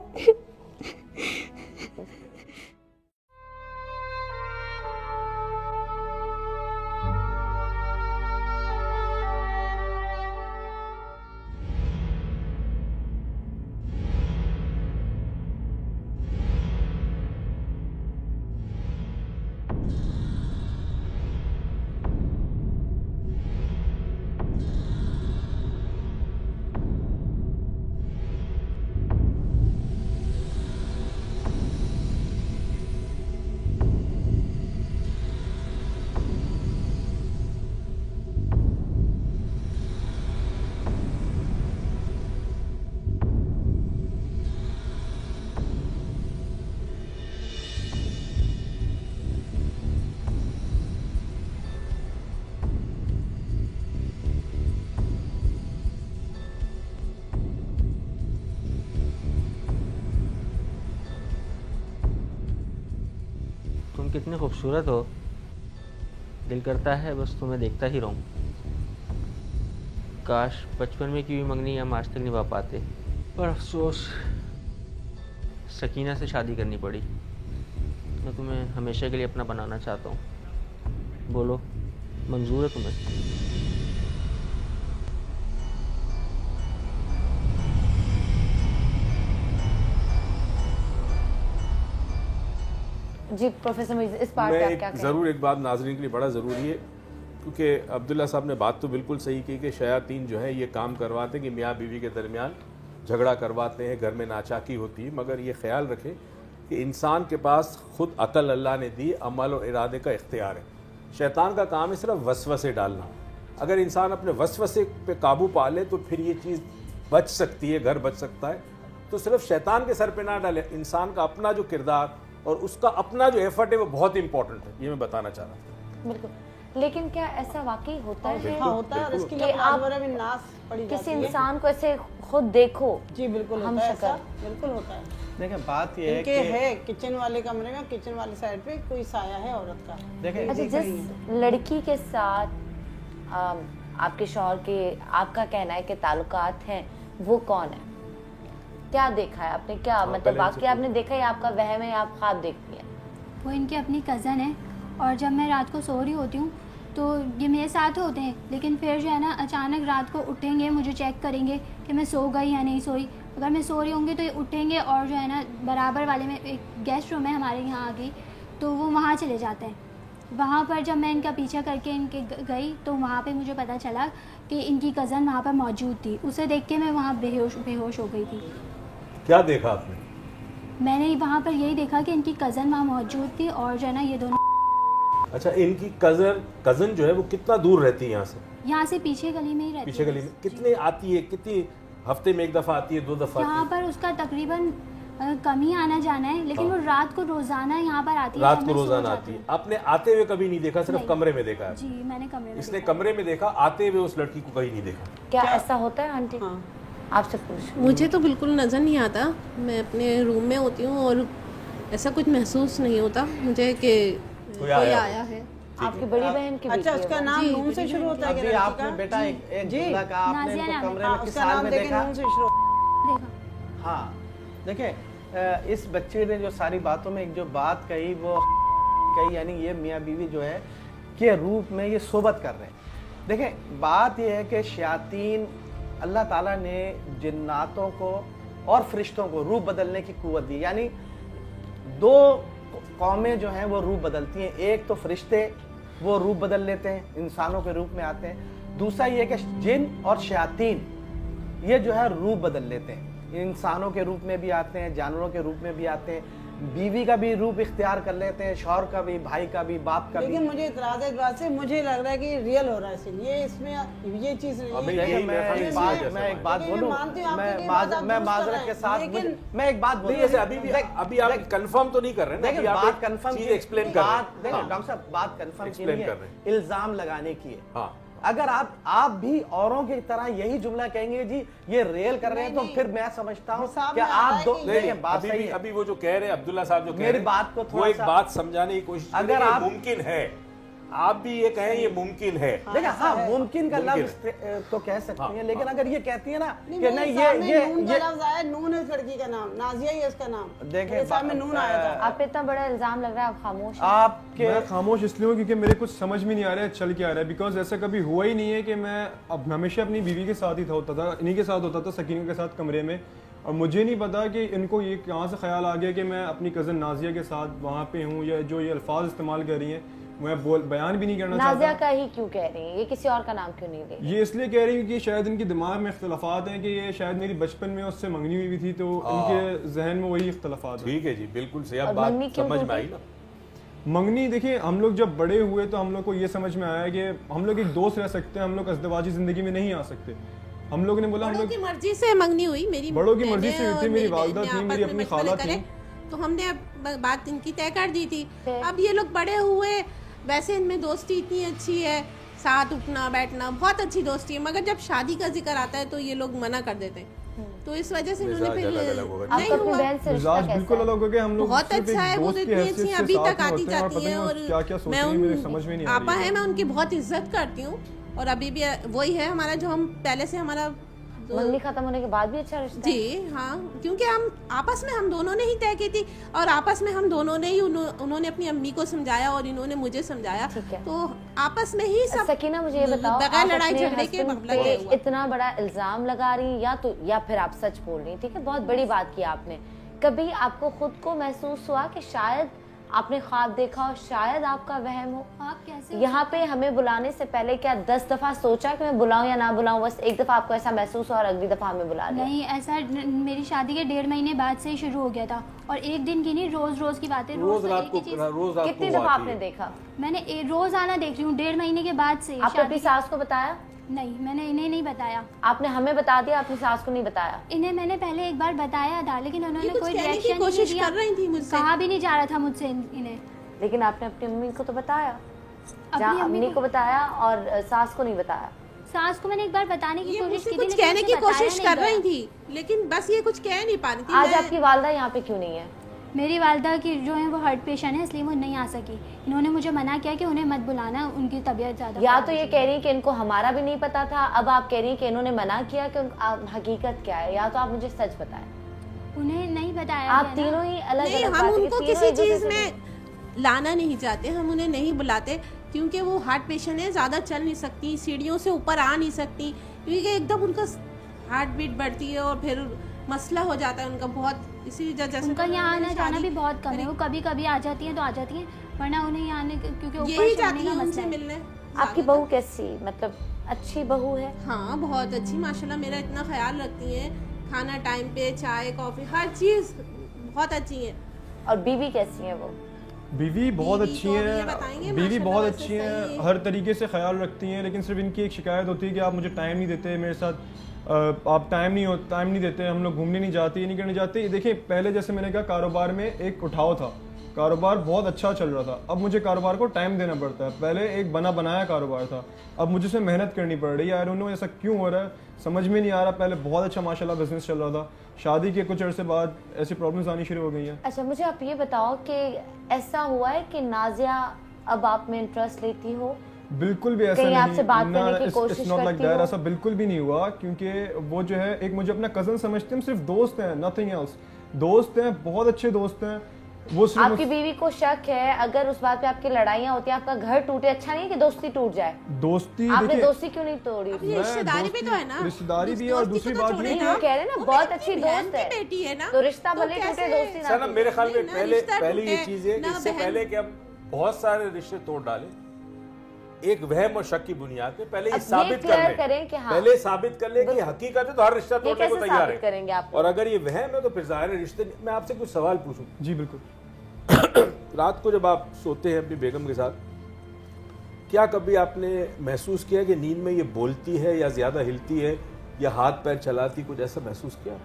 तुम कितने खूबसूरत हो, दिल करता है बस तुम्हें देखता ही रहूं। काश बचपन में की हुई मंगनी हम आज तक निभा पाते, पर अफसोस सकीना से शादी करनी पड़ी। मैं तुम्हें हमेशा के लिए अपना बनाना चाहता हूँ, बोलो मंजूर है तुम्हें? जी प्रोफेसर मुइज़, इस पार्ट पे आप क्या कहें? ज़रूर एक बात नाज़रीन के लिए बड़ा ज़रूरी है, क्योंकि अब्दुल्ला साहब ने बात तो बिल्कुल सही की कि शयातीन जो है ये काम करवाते हैं कि मियाँ बीवी के दरमियान झगड़ा करवाते हैं, घर में नाचाकी होती है। मगर ये ख्याल रखें कि इंसान के पास खुद अकल अल्लाह ने दी, अमल और इरादे का इख्तियार है। शैतान का काम है सिर्फ वसवसे डालना। अगर इंसान अपने वसवसे पे काबू पा ले तो फिर ये चीज़ बच सकती है, घर बच सकता है। तो सिर्फ शैतान के सर पे ना डाले, इंसान का अपना जो किरदार और उसका अपना जो एफर्ट है वो बहुत इंपॉर्टेंट है, ये मैं बताना चाह रहा था। बिल्कुल, लेकिन क्या ऐसा वाकई होता है होता है, इसके लिए आप किसी इंसान को ऐसे खुद देखो? जी बिल्कुल हम होता है, शक्ल बिल्कुल होता है। देखिए बात ये है कि है किचन वाले कमरे में, किचन वाली साइड पे कोई साया है औरत का। देखिए अच्छा, जिस लड़की के साथ आपके शौहर के आपका कहना है कि ताल्लुकात हैं, वो कौन है? क्या देखा है आपने? क्या मतलब वाकई आपने देखा है, आपका वहम है, आप ख्वाब देखती हैं? वो इनकी अपनी कज़न है, और जब मैं रात को सो रही होती हूँ तो ये मेरे साथ होते हैं, लेकिन फिर जो है ना अचानक रात को उठेंगे, मुझे चेक करेंगे कि मैं सो गई या नहीं सोई। अगर मैं सो रही होंगी तो ये उठेंगे और जो है ना बराबर वाले में एक गेस्ट रूम है हमारे यहाँ आ गई, तो वो वहाँ चले जाते हैं। वहाँ पर जब मैं इनका पीछा करके इनके गई तो वहाँ पे मुझे पता चला कि इनकी कज़न वहाँ पर मौजूद थी। उसे देख के मैं वहाँ बेहोश हो गई थी। क्या देखा आपने? मैंने वहाँ पर यही देखा कि इनकी कज़न वहाँ मौजूद थी और जो है ना ये दोनों। अच्छा, इनकी कज़न जो है वो कितना दूर रहती है यहाँ से? यहाँ से पीछे गली में ही रहती है। पीछे गली में कितने आती है? कितनी हफ्ते में एक दफ़ा आती है, 2 दफ़ा? यहाँ पर उसका तकरीबन कम ही आना जाना है, लेकिन वो रात को रोजाना यहाँ पर आती है। रात को रोजाना आती है। आपने आते हुए कभी नहीं देखा, सिर्फ कमरे में देखा है? जी मैंने कमरे में। इसने कमरे में देखा, आते हुए उस लड़की को कहीं नहीं देखा। क्या ऐसा होता है आंटी? आपसे पूछ। मुझे तो बिल्कुल नज़र नहीं आता, मैं अपने रूम में होती हूँ और ऐसा कुछ महसूस नहीं होता मुझे कि कोई आया है। आपकी बड़ी बहन की अच्छा, उसका नाम नून से शुरू होता है? अभी आपने बेटा एक जुमला कहा, आपने इनको कमरे में किस साल में देखा? नून से शुरू। हाँ, देखिए इस बच्चे ने जो सारी बातों में एक जो बात कही वो कही, यानी ये मियाँ बीवी जो है के रूप में ये सोबत कर रहे हैं। देखिए बात ये है कि शयातीन, अल्लाह ताला ने जिन्नातों को और फरिश्तों को रूप बदलने की कुव्वत दी। यानी 2 कौमें जो हैं वो रूप बदलती हैं। एक तो फरिश्ते वो रूप बदल लेते हैं, इंसानों के रूप में आते हैं। दूसरा ये कि जिन और शयातीन ये जो है रूप बदल लेते हैं, इंसानों के रूप में भी आते हैं, जानवरों के रूप में भी आते हैं, बीवी का भी रूप इख्तियार कर लेते हैं, शौहर का भी, भाई का भी, बाप का भी। लेकिन मुझे इतराज़ है इस बात से, मुझे लग रहा है कि रियल हो रहा है, इसलिए इसमें ये चीज़ नहीं है। मैं एक बात बोलूं, मैं माजरत के साथ मैं एक बात बोलूं, अभी आप कंफर्म तो नहीं कर रहे हैं ना, बात कंफर्म की एक्सप्लेन कर रहे हैं। देखिए डॉक्टर साहब, बात कंफर्म की नहीं है, इल्जाम लगाने की है। हाँ, अगर आप भी औरों की तरह यही जुमला कहेंगे जी ये रेल कर रहे हैं, तो फिर मैं समझता हूँ कि आप दो बात सही है। अभी वो जो कह रहे हैं अब्दुल्ला साहब जो मेरी बात को वो एक बात समझाने की कोशिश, अगर आप मुमकिन है, आप भी ये कहें ये मुमकिन है। देखिए हाँ, मुमकिन का लफ्ज तो कह सकती हैं, लेकिन अगर ये कहती है ना कि नहीं ये लफ्ज आया, नून है लड़की का नाम, नाजिया ही है इसका नाम, देखें सामने नून आया था। आप पे इतना बड़ा इल्जाम लग रहा है, आप खामोश हैं। मैं खामोश इसलिए हूँ क्योंकि मेरे कुछ समझ में नहीं आ रहा है चल क्या आ रहा है। बिकॉज ऐसा कभी हुआ ही नहीं है कि मैं अब हमेशा अपनी बीवी के साथ ही होता था, इन्हीं के साथ होता था, सकीना के साथ कमरे में, और मुझे नहीं पता कि इनको ये कहाँ से ख्याल आ गया कि मैं अपनी कज़न नाजिया के साथ वहाँ पे हूँ, या जो ये अल्फाज इस्तेमाल कर रही हैं मैं बयान भी नहीं करना चाहता। नाजिया का ही क्यों कह रही है, ये किसी और का नाम क्यों नहीं ले रही? ये इसलिए कह रही हूँ कि शायद इनके दिमाग में इख्तलाफात हैं कि ये शायद मेरी बचपन में उससे मंगनी हुई थी, तो इनके जहन में वही इख्तलाफात है। ठीक है जी, बिल्कुल सही, अब बात समझ में आई ना। मंगनी देखिए, हम लोग जब बड़े हुए तो हम लोग को ये समझ में आया कि हम लोग एक दोस्त रह सकते हैं, हम लोग अज़दवाजी जिंदगी में नहीं आ सकते। हम लोग ने बोला हम लोग की मर्जी से मंगनी हुई, मेरी बड़ों की मर्जी से हुई थी, मेरी वालिदा थी, मेरी अपनी खाला थी, तो हमने बात इनकी तय कर दी थी। अब ये लोग बड़े हुए, वैसे इनमें दोस्ती इतनी अच्छी है, साथ उठना बैठना बहुत अच्छी दोस्ती है, मगर जब शादी का जिक्र आता है तो ये लोग मना कर देते हैं। तो इस वजह से इन्होंने फिर नहीं हुआ। बिल्कुल अलग हो गया, हम लोग बहुत अच्छा है, वो इतनी अच्छी हैं, अभी तक आती जाती हैं, और क्या क्या सोचती हैं मेरे समझ में नहीं आ रही। आपा है, मैं उनकी बहुत इज्जत करती हूँ, और अभी भी वही है हमारा, जो हम पहले से हमारा मंगनी खत्म होने के बाद भी अच्छा रिश्ता जी हाँ, क्योंकि हम आपस में हम दोनों ने ही तय की थी, और आपस में हम दोनों ने ही उन्होंने अपनी अम्मी को समझाया और इन्होंने मुझे समझाया, तो आपस में ही सब। सकीना मुझे ये बताओ, बगैर लड़ाई झगड़े के मामला ये इतना बड़ा इल्जाम लगा रही या फिर आप सच बोल रही, ठीक है, बहुत बड़ी बात की आपने। कभी आपको खुद को महसूस हुआ कि शायद आपने ख्वाब देखा और शायद आपका वहम हो? आप कैसे यहाँ पे हमें बुलाने से पहले क्या 10 दफा सोचा कि मैं बुलाऊं या ना बुलाऊं, बस एक दफा आपको ऐसा महसूस हुआ और अगली दफा हमें बुला लिया? नहीं, ऐसा मेरी शादी के 1.5 महीने बाद से ही शुरू हो गया था, और एक दिन की नहीं, रोज की बातें, रोज रात को कितनी दफा आपने देखा? मैंने रोजाना देख रही हूँ 1.5 महीने के बाद से। आपने अपनी सास को बताया? नहीं, मैंने इन्हें नहीं बताया। आपने हमें बता दिया, अपनी सास को नहीं बताया? इन्हें मैंने पहले एक बार बताया था, लेकिन उन्होंने कोई रिएक्शन कोशिश कर रही थी मुझसे, कहा भी नहीं जा रहा था मुझसे इन्हें। लेकिन आपने अपनी अम्मी को तो बताया, जहाँ अम्मी को बताया और सास को नहीं बताया? सास को मैंने एक बार बताने की कोशिश की थी, कुछ कहने की कोशिश कर रही थी, लेकिन बस ये कुछ कह नहीं पा रही थी। आज आपकी वालदा यहाँ पे क्यों नहीं है? मेरी वालदा की जो है वो हार्ट पेशेंट है, इसलिए वो नहीं आ सकी। इन्होंने मुझे मना किया कि उन्हें मत बुलाना, उनकी तबीयत ज़्यादा। या तो ये कह रही कि इनको हमारा भी नहीं पता था, अब आप कह रही कि इन्होंने मना किया, कि हकीकत क्या है? या तो आप मुझे सच बताएं। उन्हें नहीं बताया। आप तीनों ही अलग-अलग हम उनको किसी चीज़ में लाना नहीं चाहते, हम उन्हें नहीं बुलाते, क्योंकि वो हार्ट पेशेंट है, ज़्यादा चल नहीं सकती, सीढ़ियों से ऊपर आ नहीं सकती, क्योंकि एकदम उनका हार्ट बीट बढ़ती है और फिर मसला हो जाता है उनका बहुत। इसी वजह से उनका यहाँ आना जाना भी बहुत कम है, वो कभी कभी आ जाती हैं तो आ जाती हैं, वरना उन्हें यहाँ आने, क्योंकि यही जाती है उनसे मिलने। आपकी बहू कैसी, मतलब अच्छी बहू है? हाँ, बहुत अच्छी माशाल्लाह, मेरा इतना ख्याल रखती है, खाना टाइम पे, चाय कॉफी हर चीज़ बहुत अच्छी है। और बीवी कैसी है? वो बीवी बहुत अच्छी है, बीवी बहुत अच्छी है, हर तरीके से ख्याल रखती हैं, लेकिन सिर्फ इनकी एक शिकायत होती है कि आप मुझे टाइम नहीं देते मेरे साथ, आप टाइम नहीं देते, हम लोग घूमने नहीं जाते, ये नहीं करने जाते। देखिए पहले जैसे मैंने कहा कारोबार में एक उठाव था, कारोबार बहुत अच्छा चल रहा था, अब मुझे कारोबार को टाइम देना पड़ता है। पहले एक बनाया कारोबार था, अब मुझे उसमें मेहनत करनी पड़ रही है। आई डोंट नो ऐसा क्यों हो रहा है, समझ में नहीं आ रहा। पहले बहुत अच्छा माशाल्लाह बिजनेस चल रहा था, शादी के कुछ अरसे बाद ऐसी प्रॉब्लम्स आनी शुरू हो गई हैं। अच्छा, मुझे आप ये बताओ कि ऐसा हुआ है कि नाजिया अब आप में इंटरेस्ट लेती हो? बिल्कुल भी ऐसा नहीं, आपसे बात करने की कोशिश करती हो? ऐसा बिल्कुल भी नहीं हुआ, क्योंकि वो जो है एक मुझे अपना कजन समझते हैं, सिर्फ दोस्त हैं, नथिंग एल्स, दोस्त हैं, बहुत अच्छे दोस्त हैं। वो आपकी बीवी को शक है, अगर उस बात पे आपकी लड़ाइयाँ होती हैं, आपका घर टूटे, अच्छा नहीं है कि दोस्ती टूट जाए? दोस्ती आपने दोस्ती क्यों नहीं तोड़ी? रिश्तेदारी भी तो है ना, रिश्तेदारी भी है, और दूसरी बात नहीं, वो कह रहे ना बहुत अच्छी दोस्त है, बेटी है ना, तो रिश्ता भले टूटे, दोस्ती ना। मेरे ख्याल में पहले ये चीज है, इससे पहले कि हम बहुत सारे रिश्ते तोड़ डालें, एक वहम और शक की बुनियाद पे पहले ये साबित करें कि हाँ, पहले साबित कर ले कि हकीकत है तो हर रिश्ता तोड़ने को तैयार है। करेंगे आप? और अगर ये वहम है तो फिर जाहिर है रिश्ते। मैं आपसे कुछ सवाल पूछूं? जी बिल्कुल। रात को जब आप सोते हैं अपनी बेगम के साथ, क्या कभी आपने महसूस किया कि नींद में ये बोलती है या ज्यादा हिलती है या हाथ पैर चलाती, कुछ ऐसा महसूस किया?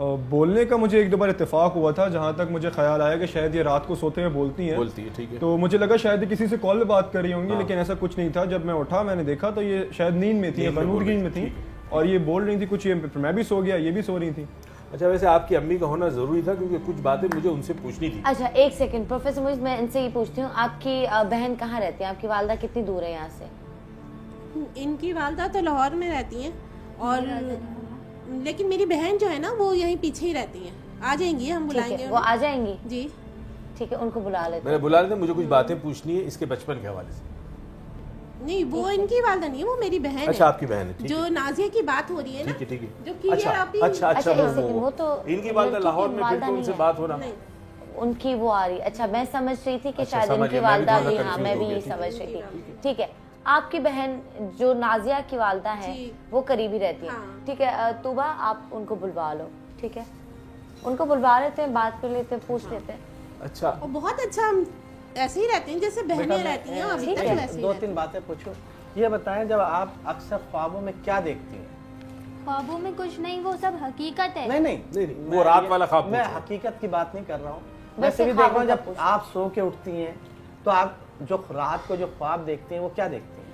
बोलने का मुझे एक दो बार इत्तेफाक हुआ था, जहाँ तक मुझे ख्याल आया कि शायद ये रात को सोते हुए बोलती हैं, ठीक है। तो मुझे लगा शायद किसी से कॉल पे बात कर रही होंगी, लेकिन ऐसा कुछ नहीं था। जब मैं उठा मैंने देखा तो ये शायद नींद में थी, नींद में थी, और ये बोल रही थी कुछ, ये मैं भी सो गया, ये भी सो रही थी। अच्छा, वैसे आपकी अम्मी का होना जरूरी था क्योंकि कुछ बातें मुझे उनसे पूछनी थी। अच्छा एक सेकंड प्रोफेसर मुइज़, मैं इनसे ये पूछती हूँ, आपकी बहन कहाँ रहती है? आपकी वालदा कितनी दूर है यहाँ से? इनकी वालदा तो लाहौर में रहती हैं, और लेकिन मेरी बहन जो है ना वो यहीं पीछे ही रहती हैं। आ जाएंगी, हम बुलाएंगे। वो आ जाएंगी जी, ठीक है, उनको बुला लेते मैंने बुला लेते, मुझे कुछ बातें पूछनी है इसके बचपन के हवाले से। नहीं वो इनकी वालदा नहीं है, वो मेरी बहन है। अच्छा आपकी बहन है, जो नाजिया की बात हो रही है ना, ठीक है ठीक है, जो की अच्छा, है अभी। अच्छा वो तो इनकी वालदा लाहौर में, फिर तो उनसे बात होना उनकी वो आ रही। अच्छा मैं समझ रही थी कि शायद इनकी वालदा भी, हाँ मैं भी ये समझ रही थी। ठीक है, आपकी बहन जो नाजिया की वालदा है वो करीबी रहती है। ठीक है तूबा, आप उनको बुलवा लो। ठीक है, उनको बुलवा लेते हैं, बात कर लेते हैं, पूछ लेते हैं। अच्छा, और बहुत अच्छा, हम ऐसे ही रहते हैं जैसे बहनें रहती हैं, अभी तक वैसे ही। 2-3 बातें पूछूं। ये बताएं, जब आप अक्सर ख्वाबों में क्या देखती हैं? ख्वाबों में कुछ नहीं, वो सब हकीकत है। नहीं, वो रात वाला ख्वाब। मैं हकीकत की बात नहीं कर रहा हूँ, वैसे भी देख रहा हूँ। जब आप सो के उठती हैं तो आप जो रात को जो ख्वाब देखती हैं वो क्या देखती हैं?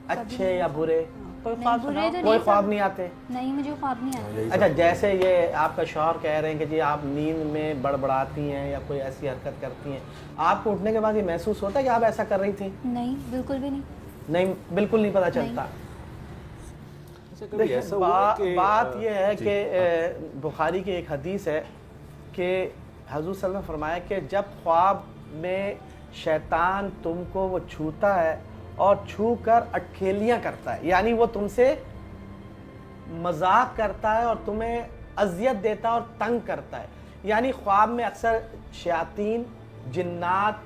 अच्छे या बुरे? कोई ख्वाब नहीं आते? नहीं, मुझे ख्वाब नहीं आते। अच्छा, जैसे ये आपका शौहर कह रहे हैं कि जी आप नींद में बड़बड़ाती हैं या कोई ऐसी हरकत करती हैं, आपको उठने के बाद ये महसूस होता है कि आप ऐसा कर रही थी? नहीं, बिल्कुल भी नहीं। नहीं, बिल्कुल नहीं पता चलता। देखिए बात यह है कि बुखारी की एक हदीस है कि हजूर सल्लल्लाहु अलैहि वसल्लम ने फरमाया कि जब ख्वाब में शैतान तुमको वो छूता है और छू कर अटखेलियाँ करता है, यानी वो तुमसे मजाक करता है और तुम्हें अजियत देता है और तंग करता है, यानी ख्वाब में अक्सर शयातीन जिन्नात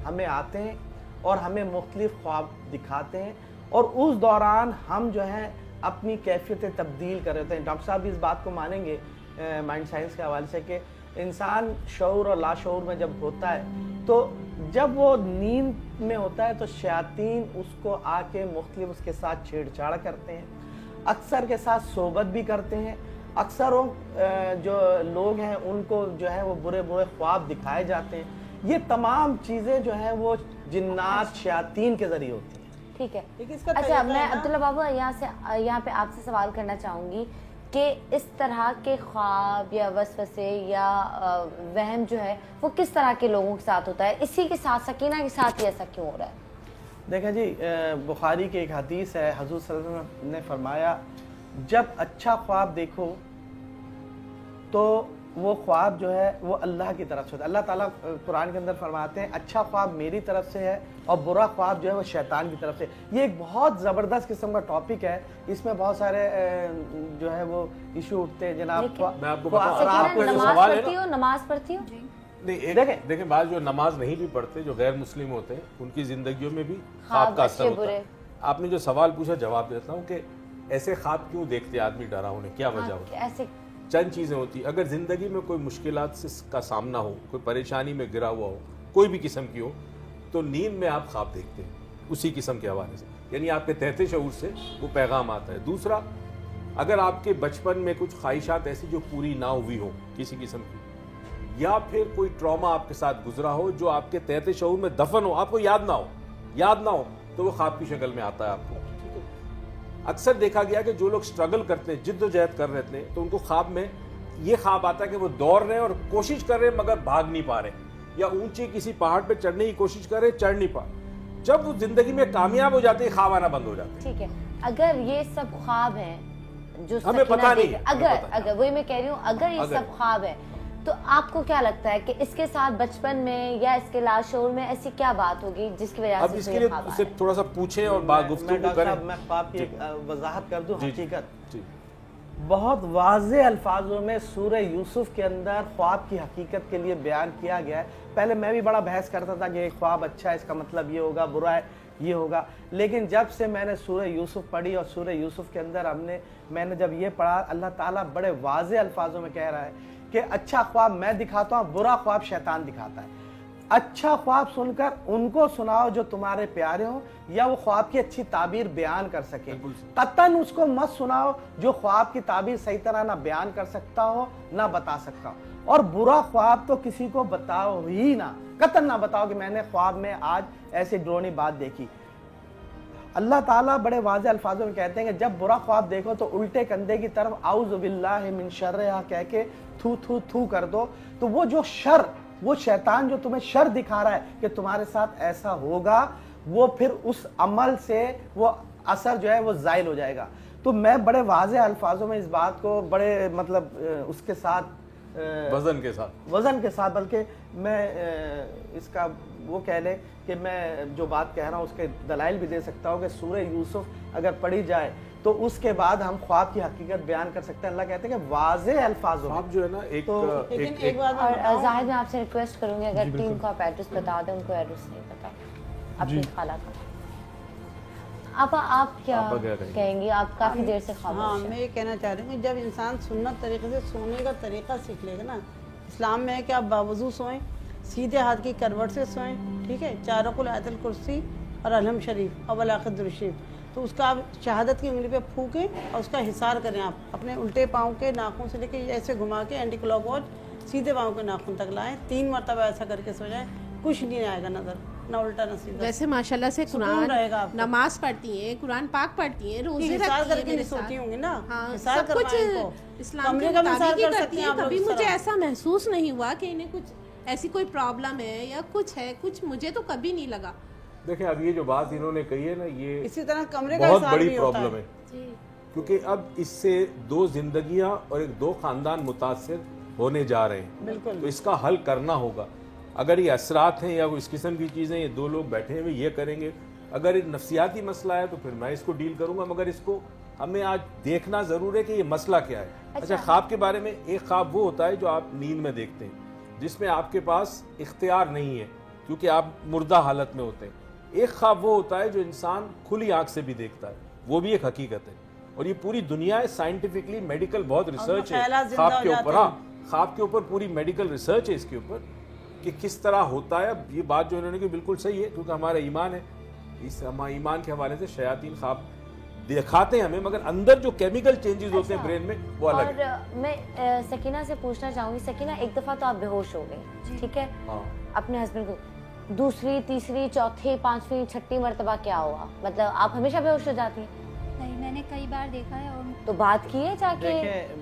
हमें आते हैं और हमें मुख्तलिफ ख्वाब दिखाते हैं, और उस दौरान हम जो है अपनी कैफियतें तब्दील कर रहे होते हैं। डॉक्टर साहब भी इस बात को मानेंगे माइंड साइंस के हवाले से कि इंसान शऊर और लाशऊर में जब होता है, तो जब वो नींद में होता है तो शयातीन उसको आके मुख्तलिफ उसके साथ छेड़छाड़ करते हैं, अक्सर के साथ सोबत भी करते हैं। अक्सर जो लोग हैं उनको जो है वो बुरे बुरे ख्वाब दिखाए जाते हैं। ये तमाम चीज़ें जो हैं वो जिन्नात शयातीन के जरिए होती हैं। ठीक है, अच्छा मैं अब्दुल्ला बाबू यहाँ पे आपसे सवाल करना चाहूँगी कि इस तरह के ख्वाब या वसवसे या वहम जो है वो किस तरह के लोगों के साथ होता है? इसी के साथ सकीना के साथ ही ऐसा क्यों हो रहा है? देखें जी, बुखारी की एक हदीस है, हजूर सल्लल्लाहु अलैहि वसल्लम ने फरमाया जब अच्छा ख्वाब देखो तो वो ख्वाब जो है वो अल्लाह की तरफ से होता है। अल्लाह ताला कुरान के अंदर फरमाते हैं अच्छा ख्वाब मेरी तरफ से है और बुरा ख्वाब जो है वो शैतान की तरफ से। ये एक बहुत ज़बरदस्त किस्म का टॉपिक है, इसमें बहुत सारे जो है वो इशू उठते हैं। जनाब मैं आपको बताऊं, नमाज पढ़ती हो? नहीं, देखें बात जो नमाज नहीं भी पढ़ते, जो गैर मुस्लिम होते हैं, उनकी जिंदगियों में भी ख्वाब का असर होता है। आपने जो सवाल पूछा जवाब देता हूँ कि ऐसे ख्वाब क्यों देखते आदमी डरावने, क्या वजह होती है? ऐसे चंद चीज़ें होती। अगर ज़िंदगी में कोई मुश्किलात से का सामना हो, कोई परेशानी में गिरा हुआ हो, कोई भी किस्म की हो, तो नींद में आप ख्वाब देखते हैं उसी किस्म के हवाले से, यानी आपके तहते शऊर से वो पैगाम आता है। दूसरा, अगर आपके बचपन में कुछ ख्वाहिशात ऐसी जो पूरी ना हुई हो किसी किस्म की, या फिर कोई ट्रॉमा आपके साथ गुजरा हो जो आपके तहते शऊर में दफन हो, आपको याद ना हो, तो वो ख्वाब की शक्ल में आता है आपको। अक्सर देखा गया कि जो लोग स्ट्रगल करते हैं, जिद्दोजहद कर रहे थे, तो उनको ख्वाब में ये ख्वाब आता है कि वो दौड़ रहे हैं और कोशिश कर रहे हैं मगर भाग नहीं पा रहे, या ऊंचे किसी पहाड़ पे चढ़ने की कोशिश कर रहे, चढ़ नहीं पा। जब वो जिंदगी में कामयाब हो जाते हैं, ख्वाब आना बंद हो जाते हैं। ठीक है, अगर ये सब ख्वाब हैं जो हमें पता नहीं, अगर वही मैं कह रही हूँ, अगर ये सब ख्वाब है तो आपको क्या लगता है कि इसके साथ बचपन में या इसके लाशऊर में ऐसी क्या बात होगी जिसकी वजह से इसके लिए उसे थोड़ा सा पूछें और बात गुफ्तगू करें। मैं ख्वाब की वजाहत कर दूं। हकीकत बहुत वाज़े अल्फाजों में सूरह यूसुफ के अंदर ख्वाब की हकीकत के लिए बयान किया गया है। पहले मैं भी बड़ा बहस करता था कि ख्वाब अच्छा है, इसका मतलब ये होगा, बुरा है ये होगा, लेकिन जब से मैंने सूरह यूसुफ पढ़ी और सूरह यूसुफ के अंदर मैंने जब ये पढ़ा, अल्लाह ताला बड़े वाज़े अल्फाजों में कह रहा है कि अच्छा ख्वाब मैं दिखाता हूँ, बुरा ख्वाब शैतान दिखाता है। अच्छा ख्वाब सुनकर उनको सुनाओ जो तुम्हारे प्यारे हो या वो ख्वाब की अच्छी ताबीर बयान कर सके। कतन उसको मत सुनाओ जो ख्वाब की ताबीर सही तरह ना बयान कर सकता हो ना बता सकता हो। और बुरा ख्वाब तो किसी को बताओ ही ना, कतन ना बताओ कि मैंने ख्वाब में आज ऐसी डरावनी बात देखी। अल्लाह ताला बड़े वाज़े अल्फाजों में कहते हैं कि जब बुरा ख्वाब देखो तो उल्टे कंधे की तरफ आउज़ु बिल्लाहि मिन शर्रिहा कह के थू थू थू कर दो। तो वो जो शर, वो शैतान जो तुम्हें शर दिखा रहा है कि तुम्हारे साथ ऐसा होगा, वो फिर उस अमल से वो असर जो है वो ज़ाइल हो जाएगा। तो मैं बड़े वाज़े अल्फाजों में इस बात को बड़े मतलब उसके साथ वजन के साथ बल्कि मैं इसका वो कह ले कि मैं जो बात कह रहा हूँ उसके दलाइल भी दे सकता हूँ कि सूरह यूसुफ अगर पढ़ी जाए तो उसके बाद हम ख्वाब की हकीकत बयान कर सकते हैं। अल्लाह कहते हैं कि वाज़े अल्फाजों में जो है ना एक और जाहिद मैं आपसे रिक्वेस्ट करूंगी अगर टीम को आप एड्रेस बता दें, उनको एड्रेस नहीं पता अपनी खाला का। आप क्या कहेंगी? आप काफ़ी देर से खामोश हैं। हाँ, मैं ये कहना चाह रही हूँ जब इंसान सुन्नत तरीके से सोने का तरीका सीख लेगा ना, इस्लाम में है कि आप बावजू सोएं, सीधे हाथ की करवट से सोएं, ठीक है, 4 रकात आयतुल कुर्सी और अलहम शरीफ और आखिर दुरूद, तो उसका आप शहादत की उंगली पे फूकें और उसका हिसार करें। आप अपने उल्टे पाँव के नाखून से लेके ऐसे घुमा के एंटी क्लॉकवाइज सीधे पाँव के नाखून तक लाएं, 3 मरतबा ऐसा करके सो जाएं, कुछ नहीं आएगा नजर, ना उल्टा ना सीधा। वैसे माशाल्लाह से कुरान नमाज पढ़ती हैं, कुरान पाक पढ़ती हैं, रोजे रखती हैं, सोती होंगी ना, हाँ, सब कुछ इस्लाम के मुताबिक ही करती हैं। कभी मुझे ऐसा महसूस नहीं हुआ कि इन्हें कुछ ऐसी कोई प्रॉब्लम है या कुछ है, कुछ मुझे तो कभी नहीं लगा। देखिए अब ये जो बात इन्होंने कही है ना, ये इसी तरह कमरे का बहुत बड़ी प्रॉब्लम है, क्योंकि अब इससे 2 जिंदगियां और 2 खानदान मुतासिर होने जा रहे हैं। तो इसका हल करना होगा। अगर ये असरात हैं या इस किस्म की चीज़ें, ये 2 लोग बैठे हुए ये करेंगे। अगर एक नफ्सियाती मसला है तो फिर मैं इसको डील करूंगा, मगर इसको हमें आज देखना ज़रूर है कि ये मसला क्या है। अच्छा, ख्वाब के बारे में, एक ख्वाब वो होता है जो आप नींद में देखते हैं जिसमें आपके पास इख्तियार नहीं है क्योंकि आप मुर्दा हालत में होते हैं। एक ख्वाब वो होता है जो इंसान खुली आंख से भी देखता है, वो भी एक हकीकत है। और ये पूरी दुनिया है, साइंटिफिकली मेडिकल बहुत रिसर्च है ख्वाब के ऊपर। हाँ, ख्वाब के ऊपर पूरी मेडिकल रिसर्च है इसके ऊपर कि किस तरह होता है। ये बात जो इन्होंने की बिल्कुल सही है, क्योंकि हमारा ईमान है, इस हमारे ईमान के हवाले से शयातीन ख्वाब दिखाते हैं हमें, मगर अंदर जो केमिकल चेंजेस होते हैं ब्रेन में वो अलग है। और मैं सकीना से पूछना चाहूंगी, सकीना एक दफा तो आप बेहोश हो गई, ठीक है, अपने हस्बैंड को, दूसरी, तीसरी, चौथी, 5वीं, 6ठी मरतबा क्या हुआ? मतलब आप हमेशा बेहोश हो जाती हैं? नहीं, मैंने कई बार देखा है। और तो बात की है जाके?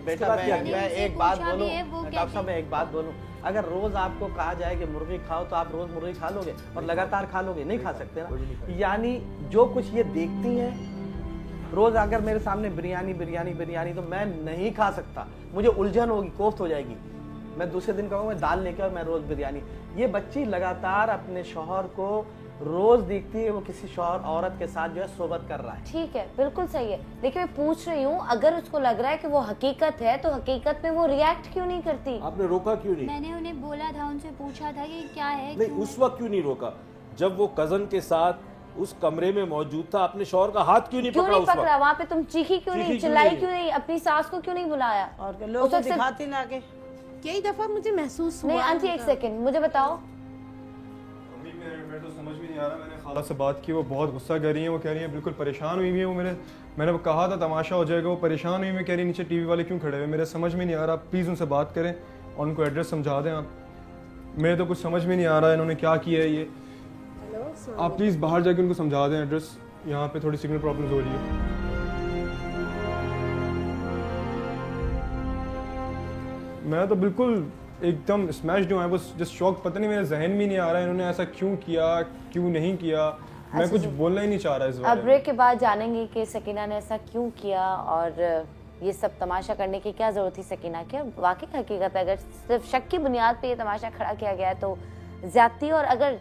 बेटा मैं एक बात बोलूं, डॉक्टर साहब मैं एक बात बोलूं, अगर रोज आपको कहा जाए कि मुर्गी खाओ तो आप रोज मुर्गी खा लोगे और लगातार खा लोगे? नहीं खा सकते ना। यानी जो कुछ ये देखती हैं, रोज अगर मेरे सामने बिरयानी बिरयानी बिरयानी तो मैं नहीं खा सकता, मुझे उलझन होगी, कोफ्त हो जाएगी। मैं दूसरे दिन कहूँगा मैं दाल लेकर मैं रोज बिरयानी। ये बच्ची लगातार अपने शौहर को रोज देखती है वो किसी शौहर औरत के साथ जो है सोबत कर रहा है। ठीक है, बिल्कुल सही है, लेकिन मैं पूछ रही हूँ अगर उसको लग रहा है कि वो हकीकत है तो हकीकत में वो रिएक्ट क्यों नहीं करती? आपने रोका क्यों नहीं? मैंने उन्हें बोला था, उनसे पूछा था कि क्या है। नहीं, उस वक्त क्यों नहीं रोका जब वो कजन के साथ उस कमरे में मौजूद था? अपने शौहर का हाथ क्यों नहीं पकड़ा? वहाँ पे तुम चीखी क्यों नहीं, चिल्लाई क्यों नहीं, अपनी सास को क्यों नहीं बुलाया? और लोग दिखाती ना के कई दफा मुझे महसूस हुआ। नहीं आंटी, एक सेकंड मुझे बताओ। मैं तो समझ भी नहीं आ रहा। मैंने खाला से बात की, वो बहुत गुस्सा कर रही है, वो कह रही है बिल्कुल परेशान हुई है वो। मैंने कहा था तमाशा हो जाएगा, वो परेशान हुई, मैं कह रही नीचे टीवी वाले क्यों खड़े हुए, मेरे समझ में नहीं आ रहा। प्लीज़ उनसे बात करें और उनको एड्रेस समझा दें आप। मेरे तो कुछ समझ में नहीं आ रहा है इन्होंने क्या किया है ये। आप प्लीज़ बाहर जाके उनको समझा दें एड्रेस, यहाँ पे थोड़ी सिग्नल प्रॉब्लम हो रही है। मैं तो बिल्कुल एकदम स्मैश जो है वो जस्ट शॉक, पता नहीं मेरे जहन में नहीं आ रहा है इन्होंने ऐसा क्यों किया, क्यों नहीं किया। मैं कुछ बोलना ही नहीं चाह रहा इस बारे में। अब ब्रेक के बाद जानेंगे कि सकीना ने ऐसा क्यों किया और ये सब तमाशा करने की क्या जरूरत थी सकीना की। वाकई हकीकत है, अगर सिर्फ शक की बुनियाद पे ये तमाशा खड़ा किया गया है तो ज्यादती, और अगर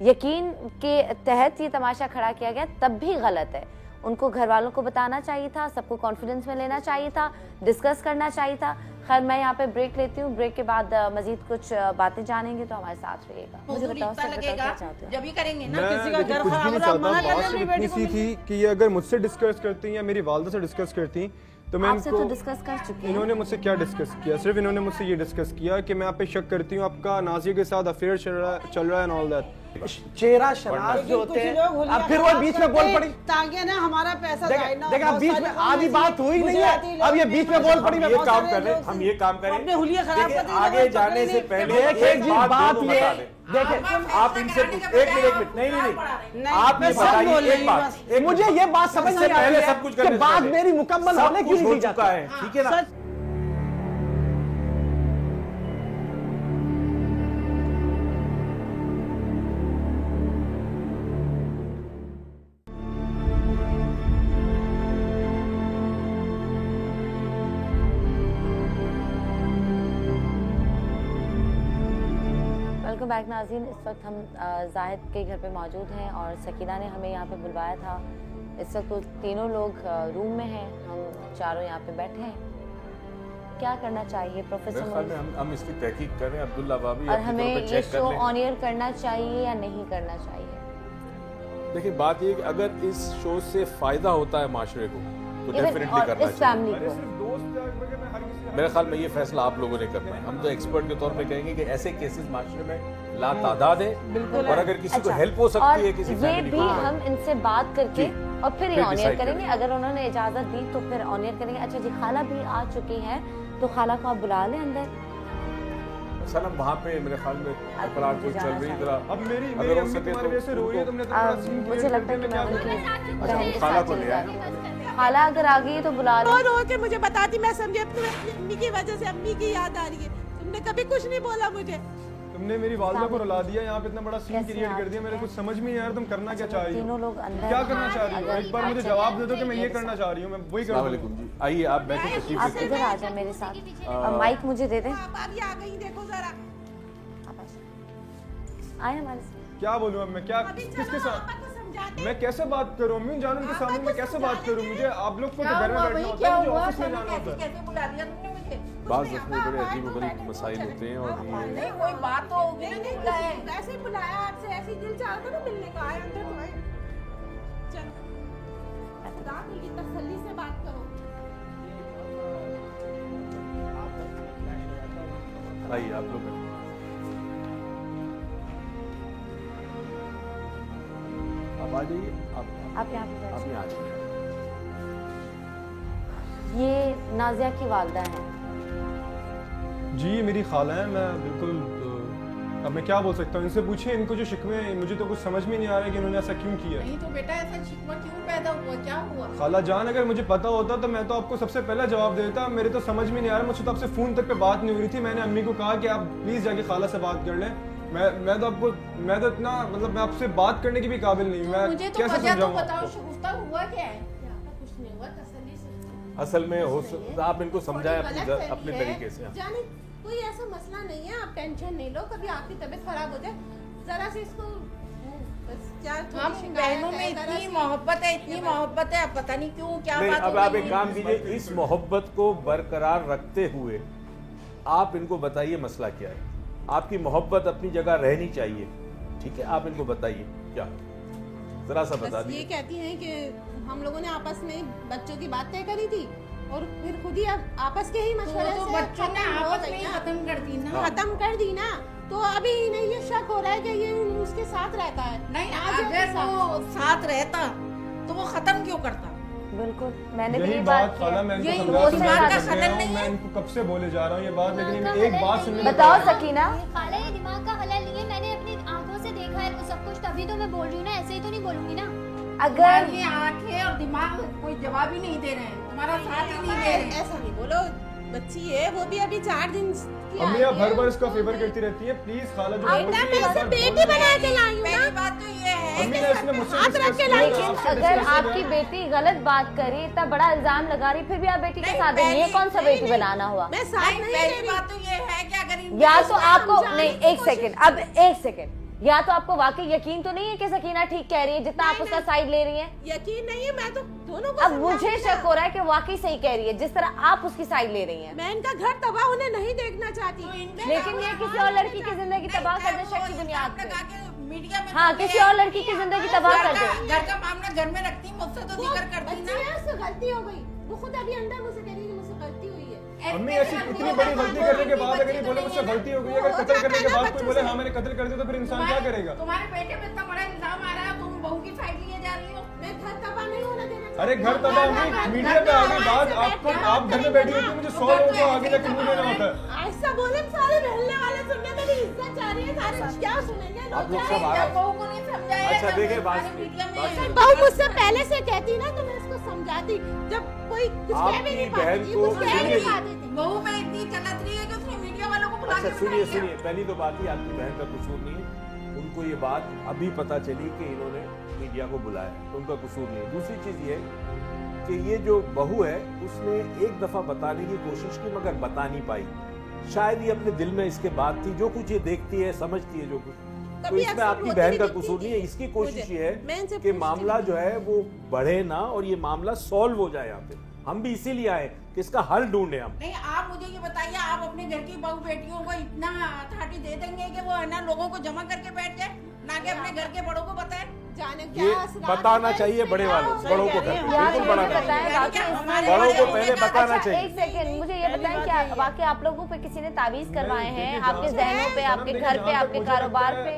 यकीन के तहत ये तमाशा खड़ा किया गया तब भी गलत है। उनको घर वालों को बताना चाहिए था, सबको कॉन्फिडेंस में लेना चाहिए था, डिस्कस करना चाहिए था। खैर मैं यहाँ पे ब्रेक लेती हूँ, ब्रेक के बाद मजीद कुछ बातें जानेंगे तो हमारे साथ रहिएगा। मुझे बताओ क्या चाहते हो? जब ये करेंगे ना किसी का घर खराब इतनी थी कि ये अगर मुझसे डिस्कस करती या मेरी वालदा से डिस्कस करती तो मैं आपसे तो डिस्कस कर चुकी हूं। इन्होंने मुझसे क्या डिस्कस किया? सिर्फ इन्होंने मुझसे ये डिस्कस किया कि मैं आप पे शक करती हूँ, आपका नाजिया के साथ अफेयर चल रहा है एंड ऑल दैट। चेहरा शनास जो होते हैं, अब फिर वो बीच में बोल पड़ी ताकि ना हमारा पैसा जाए ना। देखा बीच में आधी बात हुई नहीं है, अब ये बीच में बोल पड़ी। हम ये काम करें अपने हुलिया खराब कर देंगे। आगे जाने से पहले एक चीज बात ये, देखें आप इनसे एक मिनट नहीं आप ये बताइए एक बात, मुझे ये बात समझ नहीं आ रही है कि बात मेरी मुकम्मल होने की नहीं जाती है, ठीक है ना? वेलकम बैक नाज़रीन। इस वक्त हम जाहिद के घर पे मौजूद हैं और सकीना ने हमें यहाँ पे बुलवाया था। इस वक्त वो तीनों लोग रूम में हैं, हम चारों यहाँ पे बैठे हैं। क्या करना चाहिए प्रोफेसर? हम इसकी तहकीक करें अब्दुल्ला भाभी, और हमें ये शो ऑन एयर करना चाहिए या नहीं करना चाहिए? देखिए बात ये कि अगर इस शो से फायदा होता है माशरे को तो डेफिनेटली करना चाहिए। मेरे ख्याल में ये फैसला आप लोगों ने करना है। हम तो एक्सपर्ट के तौर पे कहेंगे कि ऐसे केसेस माशरे में ला तादाद है और अगर किसी को हेल्प हो सकती है किसी फैमिली को, हम इनसे बात करके और फिर ये ऑन एयर करेंगे। अगर उन्होंने इजाजत दी तो फिर ऑन एयर करेंगे। अच्छा जी, खाला भी आ चुकी हैं तो खाला को आप बुला लें अंदर। सनम वहाँ पे मेरे ख्याल में तकरार कोई चल रही है। अब मेरी अम्मी तुम्हारी वजह से रो रही है, तुमने तो बड़ा सीन किया। मुझे लगता है कि मैं उनकी खाला को ले आए। खाला अगर आ गई तो बुला लो। रो के मुझे बताती, मैं समझे अम्मी की वजह से अम्मी की याद आ रही है। तुमने कभी कुछ नहीं बोला मुझे। तुमने मेरी वालिदा को रुला दिया, यहाँ पे इतना बड़ा सीन क्रिएट कर दिया। मेरे कुछ समझ में नहीं आ रहा तुम करना क्या चाह रही हो, क्या करना चाह रही हो? एक बार मुझे जवाब दे दो कि मैं ये करना चाह रही हूँ, मैं वही कर रही हूँ। आइए आप बैठे, आप इधर आ जाए मेरे साथ। माइक मुझे दे दें। भाभी आ गई, देखो जरा। आए हमारे साथ। क्या बोलूँ अब मैं, क्या किसके साथ मैं कैसे बात करूँ? अम्मी जान उनके सामने मैं कैसे बात करूँ? मुझे आप लोग को तो घर में बैठना होता है, मुझे ऑफिस में जाना होता है। बात में बड़े अजीब व गरीब मसाइल होते हैं और नहीं कोई बात तो होगी नहीं, वैसे ही बुलाया आपसे, ऐसे ही दिल चाह रहा था ना मिलने का। आए अंदर तो आए। चल खुदा की तसल्ली से बात करो। आइए आप लोग आप आ जाइए। आप यहाँ आ जाइए। ये नाजिया की वालदा है जी, मेरी खाला है। मैं बिल्कुल अब मैं क्या बोल सकता हूँ, इनसे पूछे इनको जो शिकवे हैं। मुझे तो कुछ समझ में नहीं आ रहा है कि इन्होंने ऐसा क्यों किया। नहीं तो बेटा ऐसा शिकवा क्यों पैदा हुआ, क्या हुआ? खाला जान अगर मुझे पता होता तो मैं तो आपको सबसे पहले जवाब देता। मेरे तो समझ में नहीं आ रहा, मुझसे तो आपसे फोन तक पे बात नहीं हो रही थी। मैंने अम्मी को कहा कि आप प्लीज जाके खाला से बात कर लें। मैं तो इतना मतलब मैं आपसे बात करने की भी काबिल नहीं। मैं मुझे तो कैसे समझाऊं? बताओ शगुफ्ता हुआ क्या है? कुछ नहीं हुआ, तसल्ली से। असल में हो आप इनको समझाएं अपने तरीके से। जाने कोई ऐसा मसला नहीं है, आप टेंशन नहीं लो। कभी आपकी तबीयत खराब हो जाए जरा से इसको हम बहनों में इतनी मोहब्बत है, इतनी मोहब्बत है, पता नहीं क्यों क्या बात। अब आप एक काम कीजिए, इस मोहब्बत को बरकरार रखते हुए आप इनको बताइए मसला क्या है। आपकी मोहब्बत अपनी जगह रहनी चाहिए, ठीक है? आप इनको बताइए क्या, जरा सा बता दीजिए। ये कहती हैं कि हम लोगों ने आपस में बच्चों की बात तय करी थी और फिर खुद ही आपस के ही मशवरे से बच्चों ने आपस में खत्म कर दी ना। खत्म कर दी ना, तो अभी नहीं ये शक हो रहा है कि ये उसके साथ रहता है। नहीं, अगर वो साथ रहता तो वो खत्म क्यों करता? बिल्कुल, मैंने यही बात खाला मैं इनको मैं इनको कब से बोले जा रहा हूँ ये बात, लेकिन एक बात सुनने बताओ सकीना। खाला ये दिमाग का खलल नहीं है, मैंने अपनी आंखों से देखा है वो सब कुछ, तभी तो मैं बोल रही हूँ ना, ऐसे ही तो नहीं बोलूंगी ना। अगर ये आंखें और दिमाग कोई जवाब ही नहीं दे रहे हैं, तुम्हारा साथ ही नहीं दे रहे, ऐसा नहीं बोलो। बच्ची है वो भी, अभी 4 दिन की अम्मी आप हर बार इसका फेवर करती रहती है। प्लीज खाला जो बेटी बना के लाई हूं ना। बात तो ये है कि हाथ रख के लाई। अगर आपकी बेटी गलत बात करी, इतना बड़ा इल्जाम लगा रही, फिर भी आप बेटी के साथ देंगे, ये कौन सा बेटी बनाना हुआ? मैं साथ नहीं दे रही। बात तो ये है कि अगर या तो आपको नहीं, एक सेकंड, अब एक सेकंड, या तो आपको वाकई यकीन तो नहीं है कि सकीना ठीक कह रही है जितना आप उसका साइड ले रही हैं? यकीन नहीं है, मैं तो दोनों को। अब मुझे शक हो रहा है कि वाकई सही कह रही है जिस तरह आप उसकी साइड ले रही हैं। मैं इनका घर तबाह होने नहीं देखना चाहती, लेकिन ये किसी और लड़की की जिंदगी तबाह कर दे शक की बुनियाद पे। मीडिया में हाँ, किसी और लड़की की जिंदगी तबाह कर दे। घर का मामला घर में रखती, मुझसे तो जिक्र करती ना। उससे गलती हो गई, वो खुद अभी अंदर मुझसे कह रही है मुझसे गलती हुई है। अम्मी ऐसी इतनी बड़ी गलती करने के बाद अगर ये बोले मुझसे गलती हो गई, अगर कत्ल करने के बाद कोई बोले हाँ मैंने कत्ल कर दिया, तो फिर इंसान क्या करेगा? तुम्हारे बेटे पे इतना बड़ा इल्जाम आ रहा है, तुम बहू की साइड लिए जा रही हो। मैं घर तबाह नहीं होने देना अरे घर तबाह हुई, मीडिया पे आ गई बात, आपको आप घर में बैठी होती, मुझे 100 लोगों को आगे जाके मुंह देना होता है। ऐसा बोले सारे रहने वाले सुनने में भी इज्जत चाह रही है, सारे क्या सुनेंगे लोग, क्या बहू को नहीं समझाया। अच्छा देखिए बात, बहू मुझसे पहले से कहती ना तो मैं इसको समझाती, जब कोई कुछ कह भी नहीं पाती, कुछ कह नहीं पाती थी। बहू में इतनी चलत रही है कि उसने मीडिया वालों को बुला के सुनिए, पहली तो बात ही आपकी बहन का कसूर नहीं है, उनको ये बात अभी पता चली कि इन्होंने मीडिया को बुलाया, तो उनका कसूर नहीं है। दूसरी चीज ये कि ये जो बहू है उसने एक दफा बताने की कोशिश की मगर बता नहीं पाई, शायद ये अपने दिल में इसके बात थी, जो कुछ ये देखती है समझती है जो कुछ, तो इसमें आपकी बहन का कसूर नहीं है। इसकी कोशिश ये है कि मामला जो है वो बढ़े ना और ये मामला सॉल्व हो जाए। यहाँ पे हम भी इसीलिए आए कि इसका हल ढूंढे हम। नहीं, आप मुझे ये बताइए, आप अपने घर की बहू बेटियों को इतना अथॉरिटी दे देंगे कि वो है ना लोगों को जमा करके बैठ जाए, ना कि अपने घर के बड़ों को बताए? जाने ये बताना चाहिए बड़े वालों, बड़ों को बिल्कुल बड़ा बड़ों को पहले बताना चाहिए। एक सेकंड, मुझे ये बताएं क्या वाकई आप लोगों पे किसी ने ताबीज करवाए हैं आपके जहनों पे, आपके घर पे, आपके कारोबार पे?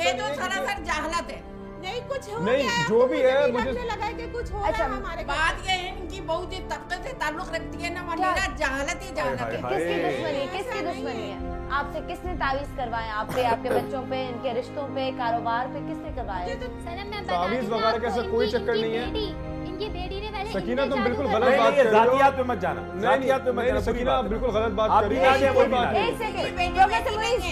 ये तो सरासर जहालत है। नहीं कुछ हो नहीं, गया, जो भी है मुझे लगा कि कुछ हो रहा है हमारे। बात ये है इनकी बहू जिस तबके से ताल्लुक रखती है ना, वरना जहालत ही जहालत है। किसकी दुश्मनी है? किसकी दुश्मनी है? आपसे किसने तावीज करवाए? आप पे, आपके बच्चों पे, इनके रिश्तों पे, कारोबार पे किसने करवाए? तावीज वगैरह का ऐसा कोई चक्कर नहीं है। इनकी बेटी ने पहले सकीना तुम बिल्कुल गलत बात कर रही हो। जातियात पे मत जाना, जातियात पे मत जाना सकीना, आप बिल्कुल गलत बात कर रही हो। एक सेकंड, प्रोफेसर मुईज़,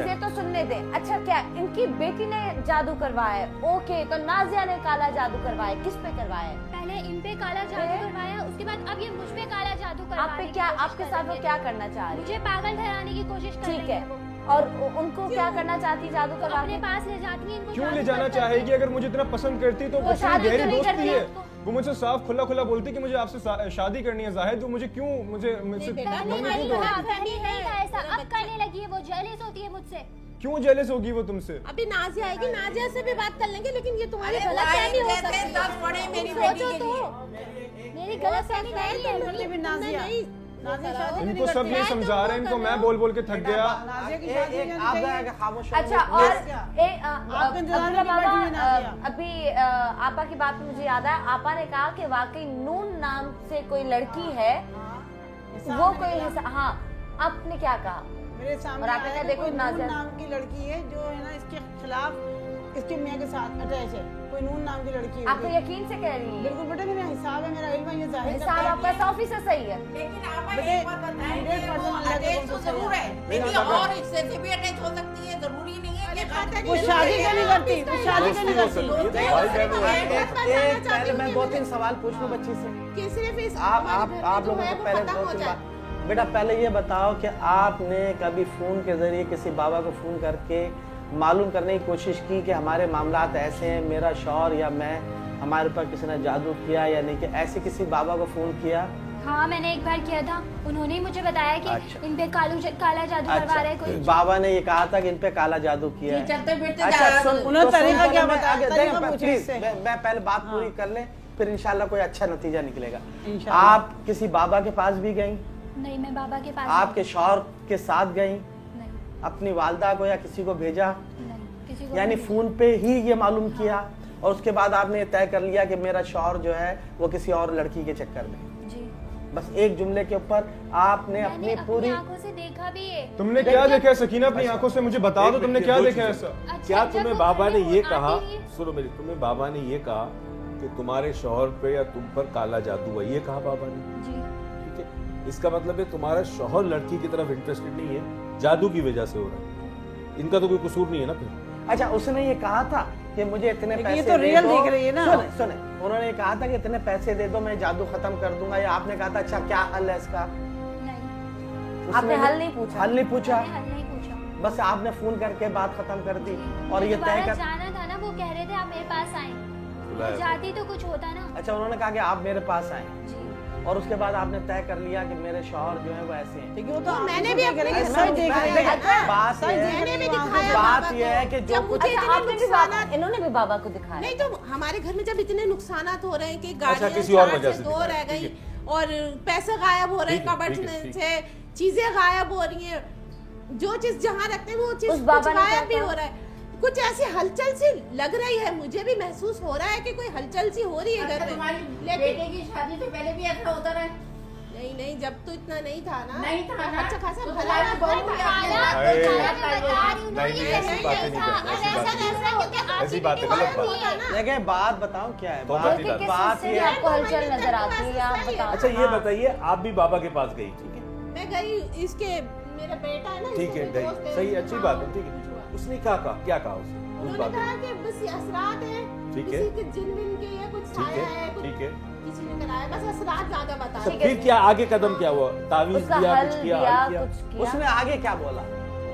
ये तो सुनने दें। अच्छा, क्या इनकी बेटी ने जादू करवाया है? ओके, तो नाजिया ने काला जादू करवाया, किस पे करवाया है? पहले इन पे काला जादू करवाया, उसके बाद अब ये मुझ पे काला जादू करवा आप पे क्या, आपके साथ वो क्या करना चाह रही है? मुझे पागल ठहराने की कोशिश कर रही है वो। और उनको क्या करना चाहती? जादू करवा अपने पास ले जाती है इनको। क्यों ले जाना चाहेगी? अगर मुझे इतना पसंद करती तो गहरी दोस्ती है, वो मुझसे साफ खुला खुला बोलती कि मुझे आपसे शादी करनी है। जाहिद वो मुझे क्यों, मुझे ऐसा अब करने लगी है, वो जेलस होती है मुझसे। क्यों जेलस होगी वो तुमसे? अभी नाजिया आएगी, नाजिया से भी बात कर लेंगे, लेकिन ये तुम्हारी गलतफहमी हो सकती है। 10 पड़े मेरी बेटी के लिए। मेरी गलतफहमी नहीं है। इनको सब नहीं समझा रहे, इनको मैं बोल बोल के थक गया। अच्छा, और अभी आपा की बात में मुझे याद आया, आपा ने कहा कि वाकई नून नाम से कोई लड़की है, वो कोई, हाँ, आपने क्या कहा? मेरे सामने और आपने देखो नून नाम की लड़की है जो है ना इसके खिलाफ इसके मियाँ के साथ अटैच है, कोई नून नाम की लड़की है। आप तो यकीन से कह रही हैं? बिल्कुल बेटा, मेरा हिसाब है, मेरा इल्म है, ये जाहिर हिसाब आपका 100% सही है। लेकिन आप एक बात बताएं, अटैच तो जरूर है, लेकिन और इससे भी अटैच हो सकती है, जरूरी नहीं है कि वो शादी नहीं करती, वो शादी नहीं करती। पहले मैं 2-3 सवाल पूछ लूं बच्ची से। आप लोगों को पहले 2-3 बात, बेटा पहले ये बताओ कि आपने कभी फोन के जरिए किसी बाबा को फोन करके मालूम करने की कोशिश की कि हमारे मामलात ऐसे हैं, मेरा शौहर या मैं, हमारे ऊपर किसी ने जादू किया या नहीं किया, ऐसे किसी बाबा को फोन किया? हाँ, मैंने एक बार किया था, उन्होंने मुझे बताया कि अच्छा। इन पे काला जादू करवा रहा है कोई। बाबा ने ये कहा था कि इन पे काला जादू किया है। अच्छा, उन्होंने तरीका क्या बताया? मैं पहले बात पूरी कर ले, फिर इंशाल्लाह कोई अच्छा नतीजा निकलेगा। आप किसी बाबा के पास भी गई? नहीं, मैं बाबा के पास। आपके शौहर के साथ गई? नहीं। अपनी वालदा को या किसी को भेजा? नहीं, किसी को यानी फोन पे ही ये मालूम किया और उसके बाद आपने तय कर लिया कि मेरा शौहर जो है वो किसी और लड़की के चक्कर में? जी। बस एक जुमले के ऊपर आपने अपनी पूरी आंखों से देखा भी है। तुमने क्या देखा है सकीना? अपनी आंखों से मुझे बता दो, तुमने क्या देखा है ऐसा? क्या तुम्हें बाबा ने ये कहा, सुनो मेरी, तुम्हें बाबा ने ये कहा कि तुम्हारे शौहर पे या तुम पर काला जादू है, ये कहा बाबा ने? जी। इसका मतलब है तुम्हारा शौहर लड़की की तरफ इंटरेस्टेड नहीं है, जादू की वजह से हो रहा है। इनका तो कोई कसूर नहीं है ना फिर। अच्छा, उसने ये कहा था कि मुझे इतने पैसे ये तो रियल दिख रही है ना। सुने, उन्होंने कहा था कि इतने पैसे दे दो मैं जादू खत्म कर दूंगा, या आपने कहा था अच्छा क्या हल है इसका? नहीं, आपने हल नहीं पूछा? हल नहीं पूछा, हल नहीं पूछा, बस आपने फोन करके बात खत्म कर दी। और ये तय कर जाना था ना, वो कह रहे थे आप मेरे पास आए, जाती तो कुछ होता ना। अच्छा, उन्होंने कहा कि आप मेरे पास आए और उसके बाद आपने तय कर लिया कि मेरे शौहर जो है वो ऐसे हैं। वो तो मैंने भी अपने बात ये है कि जो कुछ इन्होंने भी बाबा को दिखाया। नहीं, तो हमारे घर में जब इतने नुकसानात हो रहे हैं कि गाड़ियां किसी और वजह से दो रह गई और पैसे गायब हो रहे हैं, कबर्ड से चीजें गायब हो रही हैं, जो चीज जहाँ रखते हैं वो चीज गायब भी हो रहा है। कुछ ऐसी हलचल सी लग रही है, मुझे भी महसूस हो रहा है कि कोई हलचल सी हो रही है घर में। तुम्हारी बेटे की शादी से पहले भी ऐसा होता रहा? नहीं नहीं, जब तो इतना नहीं था ना। नहीं था ना? अच्छा खासा तो भला नहीं, ऐसी बातें नहीं कर, ऐसी बातें गलत बात। देखिए बात बताओ क्या है, बात ये आपको हलचल नजर आती है, आप बताओ। अच्छा ये बताइए, आप भी बाबा के पास गई? ठीक है, मैं गई, इसके मेरा बेटा है ना, ठीक है, गई, सही, अच्छी बात है, ठीक है। उसने क्या कहा उसने? उन्होंने कहा कि बस ये असरात है, ठीक है, किसी के जिन विन के या कुछ साया है, ठीक है, किसी ने कराया, बस असरात ज्यादा बता रहे। फिर क्या आगे कदम क्या हुआ? तावीज दिया, कुछ किया? उसने आगे क्या बोला?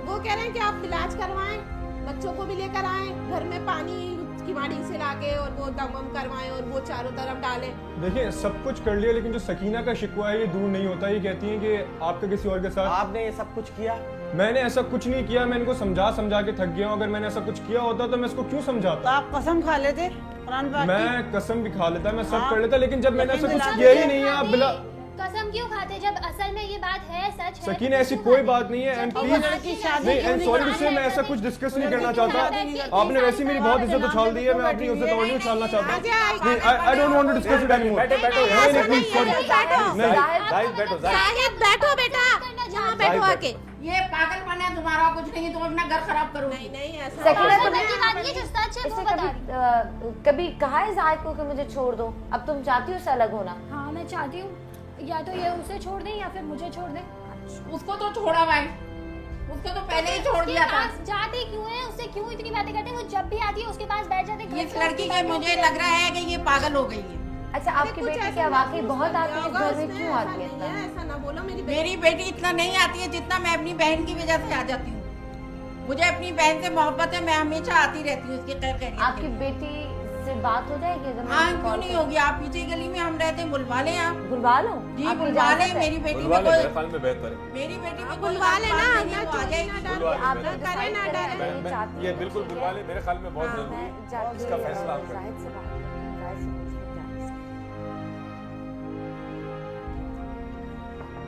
वो कह रहे हैं कि आप इलाज करवाएं, बच्चों को भी लेकर आए, घर में पानी किवाड़ी से लाके और वो दम करवाएं और वो चारों तरफ डालें। देखिए सब कुछ कर लिया, लेकिन जो सकीना का शिकवा है ये दूर नहीं होता। ये कहती है कि आपका किसी और के साथ। आपने ये सब कुछ किया? मैंने ऐसा कुछ नहीं किया, मैं इनको समझा के थक गया हूँ। अगर मैंने ऐसा कुछ किया होता तो मैं इसको क्यों समझाता? तो आप कसम खा लेते? मैं कसम भी खा लेता, मैं सब कर लेता, लेकिन जब मैंने ऐसा कुछ किया ही नहीं है। आप बिला कसम क्यों खाते जब असल में ये बात है, सच है? सकीना ऐसी कोई बात नहीं है, एंड प्लीज नहीं, सॉरी टू से मैं ऐसा कुछ डिस्कस नहीं करना चाहता। आपने वैसे मेरी बहुत इज्जत उछाल दी है, मैं अपनी इज्जत और नहीं उछालना चाहता। नहीं, I don't want to discuss it anymore. बैठो, नहीं प्लीज, सॉरी नहीं, साहिब बैठो बेटा, यहाँ बैठो आके। ये पागलपन है तुम्हारा, कुछ नहीं, तुम अपना घर खराब करो। नहीं नहीं, ऐसा कभी कहा है जाहिद को कि मुझे छोड़ दो? अब तुम चाहती हो उससे अलग होना? हाँ मैं चाहती हूँ, या तो ये उसे छोड़ दें या फिर मुझे छोड़ दें। उसको तो छोड़ा भाई, उसको तो पहले ही छोड़ दिया था। जाते क्यों है? उससे क्यों इतनी बातें करते हैं? वो जब भी आती है उसके पास बैठ जाते हैं। इस लड़की के मुझे लग रहा है कि ये पागल हो गई है। अच्छा आपकी बेटी क्या वाकई बहुत आती है घर में? क्यों आती है? ऐसा ना बोलो, मेरी बेटी इतना नहीं आती है जितना मैं अपनी बहन की वजह से आ जाती हूँ। मुझे अपनी बहन से मोहब्बत है, मैं हमेशा आती रहती हूँ उसकी खैर खैरियत। आपकी बेटी से बात हो जाएगी अगर? हाँ क्यों नहीं होगी, आप पीछे गली में हम रहते हैं, बुलवा लें आप। बुलवा लो जी, बुलवा लें। मेरी बेटी में मेरे ख्याल में बेहतर है। मेरी बेटी में बुलवा लेना, ये बिल्कुल बुलवा ले, मेरे ख्याल में बहुत जरूरी है इसका फैसला आप करें।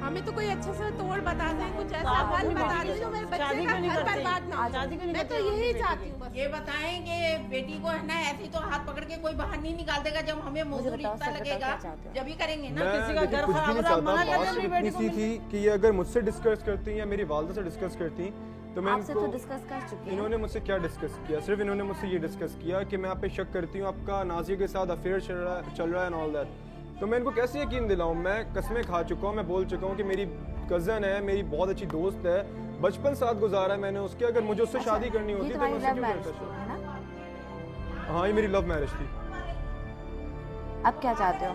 हमें तो कोई अच्छा सा तोड़ बता दें, कुछ ऐसा हल बता दें जो मेरे बच्चे का घर बर्बाद ना हो। मैं तो यही चाहती हूँ। ये बताएं कि बेटी को है ना ऐसे तो हाथ पकड़ के कोई बाहर नहीं निकाल देगा, जब हमें मजदूरी इतना लगेगा जब ही करेंगे ना। किसी का घर खराब हो रहा, मना कर अपनी बेटी को। थी कि ये अगर मुझसे डिस्कस करती या मेरी वालिदा से डिस्कस करती तो मैं आपसे तो डिस्कस कर चुकी हैं। इन्होंने मुझसे क्या डिस्कस किया? सिर्फ इन्होंने मुझसे ये डिस्कस किया कि मैं आप पे शक करती हूँ, आपका नाजिया के साथ अफेयर चल रहा है एंड ऑल दैट। तो मैं इनको कैसे यकीन दिलाऊं? मैं कसमें खा चुका हूँ, मैं बोल चुका हूँ कि मेरी कज़न है, मेरी बहुत अच्छी दोस्त है, बचपन साथ गुजारा है मैंने उसके। अगर मुझे उससे शादी करनी होती तो मैं उससे क्यों करता? हाँ, ये मेरी लव मैरिज थी। अब क्या चाहते हो?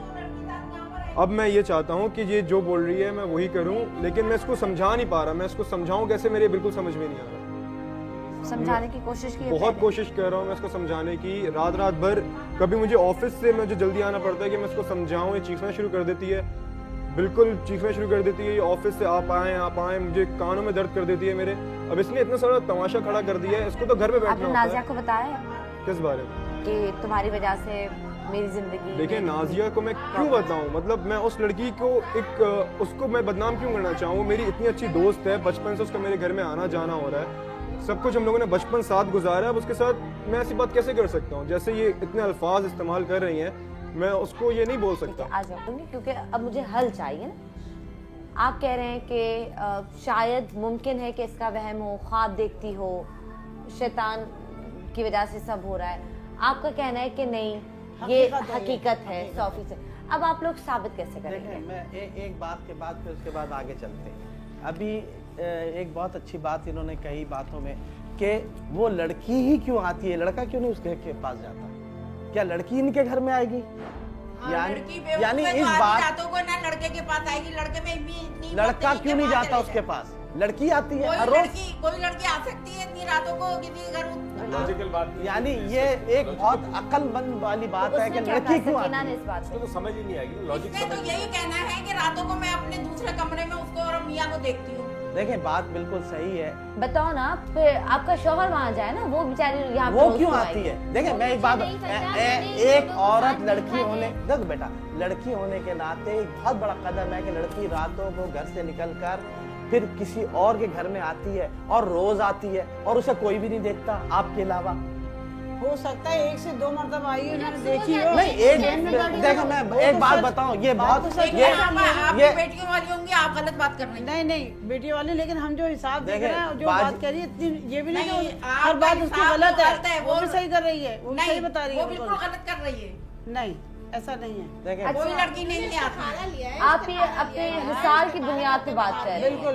अब मैं ये चाहता हूँ कि ये जो बोल रही है मैं वही करूँ, लेकिन मैं इसको समझा नहीं पा रहा। मैं इसको समझाऊं कैसे, मेरे बिल्कुल समझ में नहीं आ रहा। समझाने की कोशिश की? बहुत कोशिश कर रहा हूँ मैं इसको समझाने की, रात भर। कभी मुझे ऑफिस से मुझे जल्दी आना पड़ता है कि मैं इसको समझाऊं, ये चीखना शुरू कर देती है, बिल्कुल चीखना शुरू कर देती है। ये ऑफिस से आप आए, मुझे कानों में दर्द कर देती है मेरे। अब इसने इतना सारा तमाशा खड़ा कर दिया है, इसको तो घर पे बैठना होता है। नाजिया को बताया किस बारे में? कि तुम्हारी वजह से मेरी जिंदगी। देखिए नाजिया को मैं क्यों बताऊं? मतलब मैं उस लड़की को उसको मैं बदनाम क्यों करना चाहूँ? मेरी इतनी अच्छी दोस्त है, बचपन से उसका मेरे घर में आना जाना हो रहा है, सब कुछ हम लोगों ने बचपन साथ गुजारा है। अब उसके साथ मैं ऐसी बात कैसे कर सकता हूँ? जैसे ये इतने अल्फाज इस्तेमाल कर रही हैं, मैं उसको ये नहीं बोल सकता। आ जाऊंगी क्योंकि अब मुझे हल चाहिए ना। आप कह रहे हैं कि शायद मुमकिन है कि इसका वहम हो, ख्वाब देखती हो, शैतान की वजह से सब हो रहा है। आपका कहना है कि नहीं, ये हकीकत है 100%। अब आप लोग साबित कैसे करेंगे? मैं एक बात के बाद फिर उसके बाद आगे चलते हैं। अभी एक बहुत अच्छी बात इन्होंने कही बातों में कि वो लड़की ही क्यों आती है, लड़का क्यों नहीं उसके के पास जाता? क्या लड़की इनके घर में आएगी? यानी इस बात को ना लड़के के पास आएगी, लड़के में भी इतनी लड़का क्यों नहीं जाता उसके पास? लड़की आती है हर रोज। कोई लड़की आ सकती है इतनी रातों को किसी घर? लॉजिकल बात। यानी ये एक बहुत अक्लमंद वाली बात है कि लड़की क्यों आती है? इस बात तो समझ ही नहीं आएगी लॉजिक। तो यही कहना है कि रातों को मैं अपने दूसरे कमरे में उसको और मियां को देखती हूँ। देखिए बात बिल्कुल सही है। बताओ ना, फिर आपका शौहर वहाँ जाए ना, वो बेचारी यहाँ वो क्यों आती है? देखिए मैं एक बात, एक औरत लड़की होने, देख बेटा, लड़की होने के नाते एक बहुत बड़ा कदम है कि लड़की रातों को घर से निकलकर फिर किसी और के घर में आती है और रोज आती है और उसे कोई भी नहीं देखता आपके अलावा। हो सकता है 1 से 2 मरतबा आई उन्होंने देखी हो। नहीं, एक देखो मैं एक बात बताऊं, ये बहुत ये बेटियों वाली होंगी, आप गलत बात कर रही हैं। नहीं बेटी वाली, लेकिन हम जो हिसाब देख रहे हैं, जो बात कर रही है, ये भी नहीं कि हर हर बात उसकी गलत है, वो भी सही कर रही है, वो सही बता रही है, वो बिल्कुल गलत कर रही है। नहीं, ऐसा नहीं है। कोई लड़की नहीं आती। आप ये अपने हिसार की बुनियाद पे बात कर रहे हैं। बिल्कुल।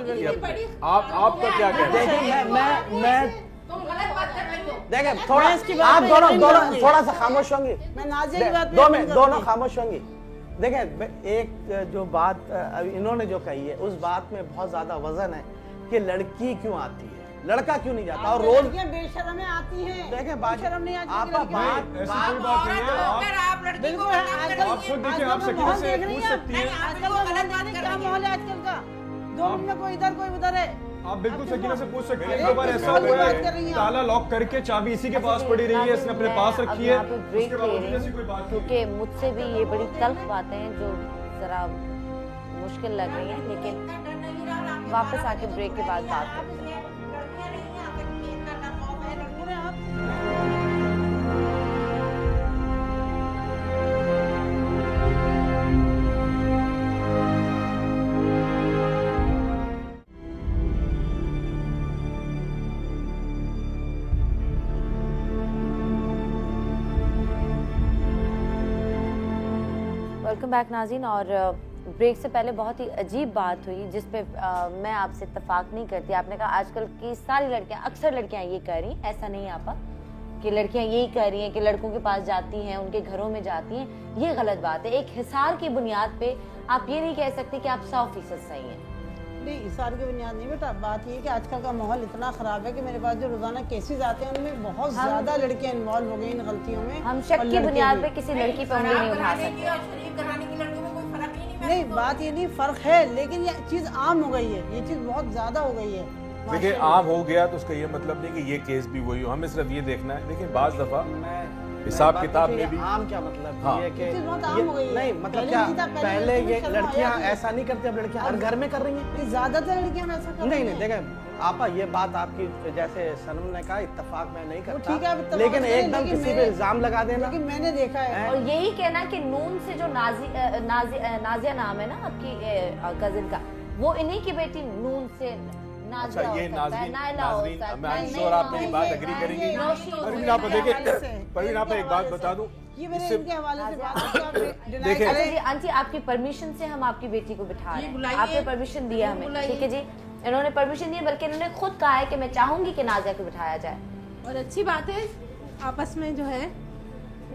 आपका क्या कहना है? मैं तुम गलत बात कर रही हो। देखें, थोड़ा आप दोनों थोड़ा सा खामोश होंगी। मैं नाज़िया की बात दोनों खामोश होंगी। देखें, एक जो बात इन्होंने जो कही है, उस बात में बहुत ज्यादा वजन है कि लड़की क्यों आती है, लड़का क्यों नहीं जाता। और रोज बेशरम आती हैं। देखें, बेशरम नहीं आती। ऐसी कोई बात नहीं है। आप लड़की को आप खुद देखिए, आप सकीना से पूछ सकती हैं। आजकल क्या माहौल है आजकल का, 2 मिनट में कोई इधर कोई उधर है। आप बिल्कुल सकीना से पूछ सकते हैं। एक बार ऐसा हुआ है, ताला लॉक करके चाबी इसी के पास पड़ी रही है, इसने अपने पास रखी है, उसके बावजूद ऐसी कोई बात नहीं। क्योंकि मुझसे भी ये बड़ी तल्ख बातें हैं जो जरा मुश्किल लग रही हैं, लेकिन वापस आके ब्रेक के बाद बात करते हैं। वेलकम बैक नाज़रीन। और ब्रेक से पहले बहुत ही अजीब बात हुई जिस पे मैं आपसे इत्तेफाक नहीं करती। आपने कहा आजकल की सारी लड़कियां, अक्सर लड़कियां ये कह रही हैं, ऐसा नहीं आपा कि लड़कियां यही कह रही हैं कि लड़कों के पास जाती हैं, उनके घरों में जाती हैं, ये गलत बात है। एक हिसार की बुनियाद पे आप ये नहीं कह सकते कि आप 100% सही हैं। नहीं, हिसार की बुनियाद नहीं बेटा, बात ये कि आजकल का माहौल इतना खराब है कि मेरे पास जो रोजाना केसेस आते हैं उनमें बहुत ज्यादा लड़कियां इन्वॉल्व हो गई इन गलतियों में। हम शक की बुनियाद पे किसी लड़की पर उंगली नहीं उठा सकते। नहीं, बात ये नहीं, फर्क है, लेकिन ये चीज आम हो गई है, ये चीज बहुत ज्यादा हो गई है। देखिए, आम हो गया तो उसका ये मतलब नहीं कि ये केस भी वही हो, हमें सिर्फ ये देखना है। देखिए, बाज दफा हिसाब किताब में भी आम क्या मतलब हाँ। ये कि नहीं मतलब क्या पहले ये लड़कियां ऐसा नहीं करती, अब लड़कियां हर घर में कर रही हैं। ज्यादातर लड़कियां ऐसा कर रही हैं। नहीं देखें आपा, ये बात आपकी जैसे सनम ने कहा, इत्तेफाक मैं नहीं करता, ठीक है, लेकिन एकदम किसी पे इल्जाम लगा देना। लेकिन मैंने देखा है और यही कहना कि नून से जो नाजिया नाम है ना आपकी कजिन का, वो इन्हीं की बेटी नून से अच्छा, ये नाज़रीन मैं आई श्योर आप मेरी बात एग्री करेंगी। परवीन आप देखिए, परवीन आप एक बात बता दूं, ये मैंने इनके हवाले से बात देखिए। अच्छा जी आंटी, आपकी परमिशन से हम आपकी बेटी को बिठा रहे हैं, आपने परमिशन दिया हमें, ठीक है जी, इन्होंने परमिशन दी, बल्कि इन्होंने खुद कहा है कि मैं चाहूंगी कि नाज़िया को बिठाया जाए। और अच्छी बात है, आपस में जो है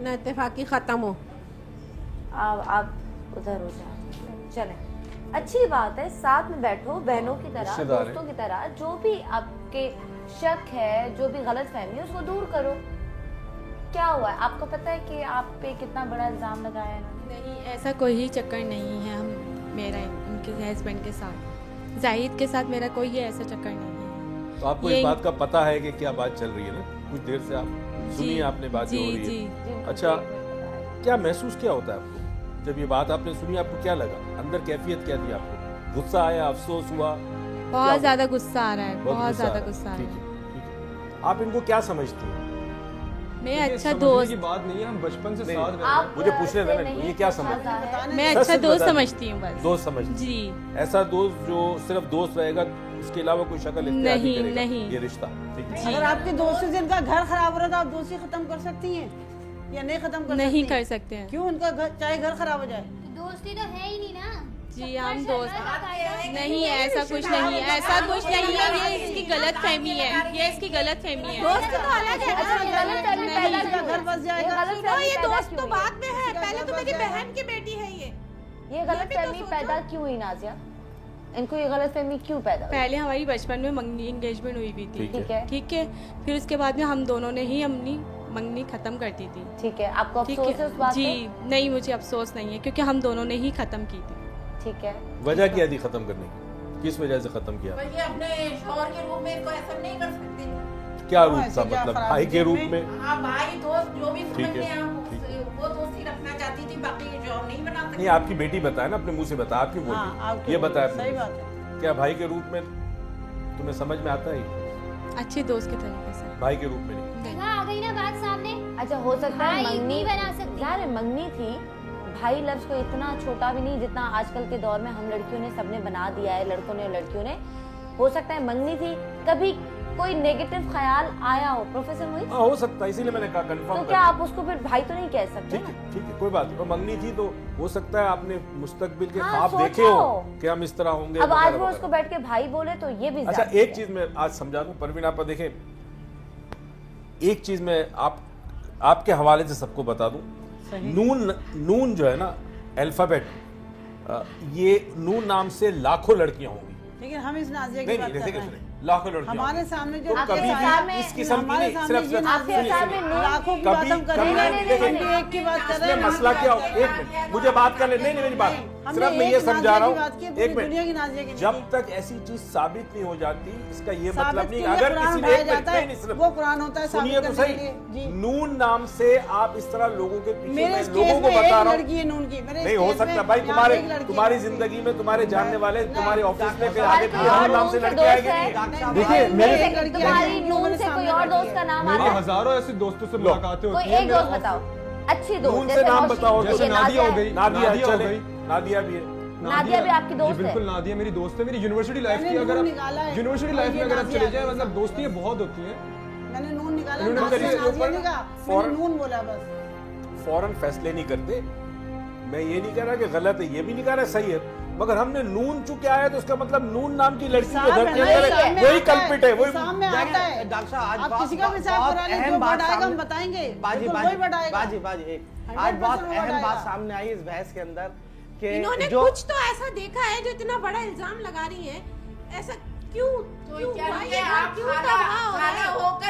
ना इत्तेफाकी खत्म हो। आप उधर हो जाए, चलें, अच्छी बात है, साथ में बैठो बहनों की तरह, दोस्तों की तरह, जो भी आपके शक है, जो भी गलत फहमी है उसको दूर करो। क्या हुआ है, आपको पता है कि आप पे कितना बड़ा इल्जाम लगाया है? नहीं, ऐसा कोई ही चक्कर नहीं है। हम मेरा उनके हस्बैंड के साथ, जाहिद के साथ मेरा कोई ऐसा चक्कर नहीं है। तो आपको इस बात का पता है कि क्या बात चल रही है ना? कुछ देर से आप सुनिए, आपने बात हो रही है। अच्छा, क्या महसूस क्या होता है आपको जब ये बात आपने सुनी? आपको क्या लगा, अंदर कैफियत क्या थी आपको? गुस्सा आया, अफसोस हुआ? बहुत ज्यादा गुस्सा आ रहा है, बहुत ज्यादा गुस्सा आ रहा है। आप इनको क्या समझती हैं? मैं अच्छा दोस्त की बात नहीं है, हम बचपन से साथ रहे हैं। मुझे पूछने देना, ये क्या समझती हैं? मैं अच्छा दोस्त समझती हूँ, बस दोस्त समझती जी। ऐसा दोस्त जो सिर्फ दोस्त रहेगा, उसके अलावा कोई शक्ल इख्तियार नहीं करेगा, नहीं, ये रिश्ता। अगर आपके दोस्त से जिनका घर खराब हो रहा था, आप दोस्ती खत्म कर सकती हैं या नहीं खत्म कर नहीं कर सकते हैं? क्यों? उनका घर चाहे घर खराब हो जाए, दोस्ती तो है ही नहीं ना जी। हम दोस्त नहीं, ऐसा कुछ नहीं है, ऐसा कुछ नहीं है, ये इसकी गलत फहमी है, ये इसकी गलत फहमी है। दोस्त तो अलग है, घर बस जाएगा, ये दोस्त तो बाद में है, पहले तो मेरी बहन की बेटी है। ये गलत फहमी पैदा क्यों हुई नाज़िया? इनको ये गलत फहमी क्यों पैदा हुई? पहले हमारी बचपन में मंगनी एंगेजमेंट हुई थी, ठीक है, फिर उसके बाद में हम दोनों ने ही अपनी मंगनी खत्म कर दी थी, ठीक है। आपको अफसोस है उस बात पे? जी नहीं, मुझे अफसोस नहीं है, क्योंकि हम दोनों ने ही खत्म की थी, ठीक है। वजह क्या थी खत्म करने की? किस वजह से खत्म किया? ये अपने शौहर के रूप में ऐसा नहीं कर सकते। क्या रूप था, मतलब भाई के रूप में? हाँ, भाई दोस्त जो भी समझते हैं वो दोस्ती रखना चाहती थी, बाकी शौहर नहीं बना सकते। नहीं, आपकी बेटी बताए ना, अपने मुंह से बता, आप क्यों बोल रही? ये बताया। सही बात है। क्या भाई के रूप में तुम्हें समझ में आता है? अच्छे दोस्त के तरीके से, भाई के रूप में नहीं। आ गई ना बात सामने। अच्छा, हो सकता है भाई मंगनी नहीं बना सकती। यार मंगनी थी, भाई लफ्ज को इतना छोटा भी नहीं जितना आजकल के दौर में हम लड़कियों ने सबने बना दिया है, लड़कों ने लड़कियों ने। हो सकता है मंगनी थी, कभी कोई नेगेटिव ख्याल आया हो। प्रोफेसर मोहित, हो सकता है, इसीलिए मैंने कहा कंफर्म। तो क्या आप उसको फिर भाई तो नहीं कह सकते? ठीक है, कोई बात नहीं। मंगनी थी तो हो सकता है आपने मुस्तकबिल के हाँ, ख्वाब देखे हो कि हम इस तरह होंगे। अब आज वो उसको बैठ के भाई बोले तो ये भी। अच्छा, एक चीज मैं आज समझा दूं परवीन, आप देखें, एक चीज मैं आपके हवाले से सबको बता दूं। नून जो है ना अल्फाबेट, ये नून नाम से लाखों लड़कियां होंगी, लेकिन हम इस नाजिया की बात कर रहे हैं। लाखों लड़कियां हमारे सामने जो कभी भी इस किस्म की नहीं, सिर्फ लाखों की बात हम कर रहे हैं, एक की बात कर रहे हैं। मसला क्या हो, एक मिनट मुझे बात करने, नहीं मेरी बात सिर्फ मैं ये समझा रहा हूँ, एक मिनट, जब तक ऐसी चीज साबित नहीं हो जाती इसका ये मतलब नहीं। अगर किसी ने वो कुरान होता है, सुनिए तो सही, नून नाम से आप इस तरह लोगों के पीछे, मेरे लोगों को बता रहा हूँ, नून की नहीं हो सकता भाई, तुम्हारी जिंदगी में तुम्हारे जानने वाले, तुम्हारे ऑफिस में आगे नून नाम से लड़के आएंगे। देखिए तुम्हारी नून से कोई और दोस्त का नाम आता है? हजारों ऐसे दोस्तों से मुलाकातें होती हैं। कोई एक दोस्त बताओ, अच्छी दोस्त। नून से नाम बताओ। जैसे नादिया हो गई, नादिया हो गई, नादिया भी है। नादिया भी आपकी दोस्त है? बिल्कुल, नादिया मेरी दोस्त है। मेरी यूनिवर्सिटी लाइफ की, अगर यूनिवर्सिटी लाइफ में अगर आप चले जाए, मतलब दोस्तियां बहुत होती हैं। मैंने नून निकाला, नून बोला बस। फौरन फैसले नहीं करते। मैं ये नहीं कह रहा कि गलत है, ये भी नहीं कह रहा सही है, मगर हमने नून चुके आया तो उसका मतलब नून नाम की लड़की के घर के अंदर वही कल्पित है, वही सामने आता है। डॉक्टर साहब, आज किसी का भी साहब अहम बात हम बताएंगे, बाजी आज बहुत अहम बात सामने आई इस बहस के अंदर कि इन्होंने कुछ तो ऐसा देखा है जो इतना बड़ा इल्जाम लगा रही है। ऐसा क्यों होकर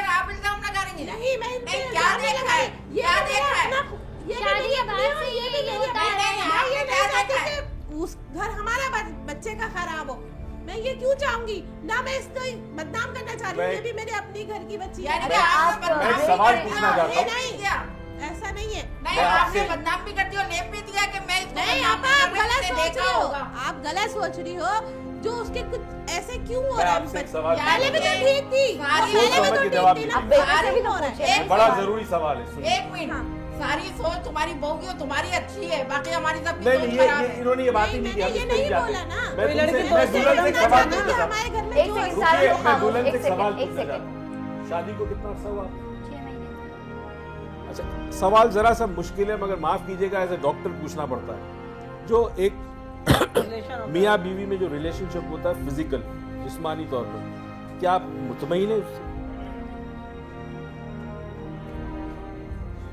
आप इल्जाम लगा रही हैं? नहीं, मैं क्या देखा है, क्या देखा है? उस घर हमारा बच्चे का खराब हो, मैं ये क्यों चाहूंगी ना? मैं इसको बदनाम करना चाह रही हूँ, ये भी मेरे अपनी घर की बच्ची है। मैं सवाल पूछना चाहता हूँ। नहीं, ऐसा नहीं है। नहीं, आपने बदनाम भी करती हो, लेप भी दिया कि मैं नहीं, आप गलत सोच रही हो, आप गलत सोच रही हो। जो उसके कुछ ऐसे क्यों हो रहा है? पहले भी तो ठीक थी, पहले भी तो ठीक थी। बड़ा जरूरी सवाल है। एक मिनट, सारी सोच तुम्हारी बहू की और तुम्हारी अच्छी है, बाकी हमारी सब नहीं, ये इन्होंने ये बात ही नहीं की। ये नहीं बोला ना। मैं दुल्हन से सवाल पूछना चाहता हमारे घर में एक सेकंड, मैं दुल्हन से सवाल पूछना चाहता हूँ। शादी को कितना अर्सा हुआ? 6 महीने। अच्छा, सवाल जरा सा मुश्किल है, मगर माफ कीजिएगा, एज ए डॉक्टर पूछना पड़ता है। जो एक मियाँ बीवी में जो रिलेशनशिप होता है फिजिकल, जिस्मानी तौर पर, क्या आप मुतमईन है उससे?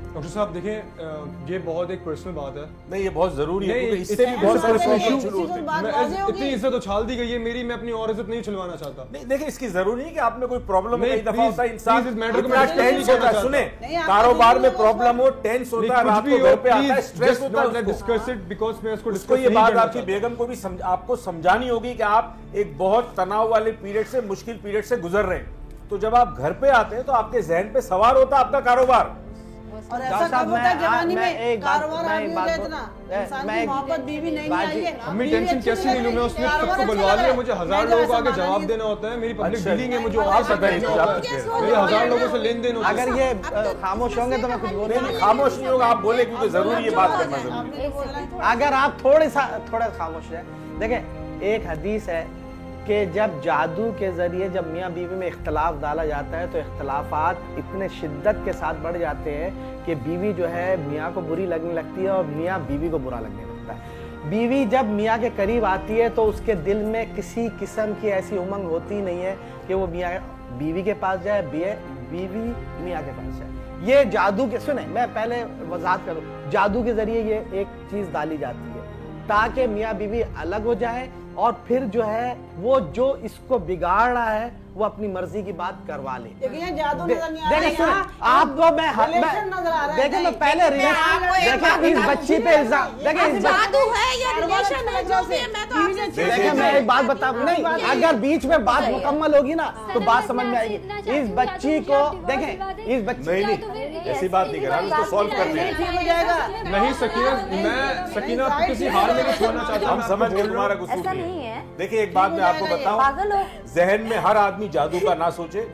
डॉक्टर साहब देखें, ये बहुत एक पर्सनल बात है। नहीं, ये बहुत जरूरी है, क्योंकि इससे भी बहुत सारे प्रॉब्लम शुरू होते हैं। इतनी इज्जत उछाल दी गई है मेरी, मैं अपनी और इज्जत नहीं छुलवाना चाहता। नहीं, देखिए, इसकी जरूरी नहीं कि आप में कोई प्रॉब्लम है। कई दफा होता है इंसान इस मैटर को टेंस होता है। सुने, कारोबार में प्रॉब्लम हो, टेंस होता है, रात को घर पे आता है, स्ट्रेस होता है, डिस्कस इट बिकॉज़ मैं उसको उसको ये बात आपकी बेगम को भी आपको समझानी होगी कि आप एक बहुत तनाव वाले पीरियड से, मुश्किल पीरियड से गुजर रहे हैं। तो जब आप घर पे आते हैं तो आपके जहन पे सवार होता है आपका कारोबार। और ऐसा कब होता है जवानी में, कारोबार आदमी हो जाए इतना, इंसान की मोहब्बत बीवी नहीं आई है। अम्मी टेंशन कैसी नहीं लूं मैं, उसने सबको बुलवा लिया, मुझे 1000 लोगों को आगे जवाब देना होता है, मेरी पब्लिक डीलिंग है, मुझे और सब देना होता है, मेरे 1000 लोगों से लेन देन होता है। अगर ये खामोश होंगे तो मैं कुछ बोलूंगा। खामोश नहीं होगा, आप बोले, क्योंकि जरूरी ये बात करना जरूरी है। अगर आप थोड़ा खामोश है। देखें, एक हदीस है कि जब जादू के ज़रिए जब मियाँ बीवी में इख्तलाफ डाला जाता है तो इख्तलाफात इतने शिद्दत के साथ बढ़ जाते हैं कि बीवी जो है मियाँ को बुरी लगने लगती है और मियाँ बीवी को बुरा लगने लगता है। बीवी जब मियाँ के करीब आती है तो उसके दिल में किसी किस्म की ऐसी उमंग होती नहीं है कि वो मियाँ बीवी के पास जाए, बीवी मियाँ के पास जाए। ये जादू के, सुने मैं पहले वजाहत करूँ, जादू के ज़रिए ये एक चीज़ डाली जाती है ताकि मियाँ बीवी अलग हो जाए और फिर जो है वो जो इसको बिगाड़ रहा है वो अपनी मर्जी की बात करवा ले। देखिए जादू नजर नहीं आ रहा है। देखिए आपको मैं देखिए मैं पहले देखिए इस बच्ची पे इल्जाम, देखिए जादू है या रिलेशन है, जो भी है, मैं तो आपसे देखिए मैं एक बात बताऊं, नहीं अगर बीच में बात मुकम्मल होगी ना तो बात समझ में आएगी। इस बच्ची को देखें, इस बच्ची ऐसी बात नहीं कर रहा, उसको सॉल्व करते हैं। ठीक हो जाएगा। नहीं सकीना, मैं सकीना आपको किसी हाल में नहीं छोड़ना चाहता। हम समझ गए तुम्हारा कसूर ऐसा नहीं नहीं है। देखिए एक बात मैं आपको बताऊं, पागल हो। जहन में हर आदमी जादू का ना सोचे।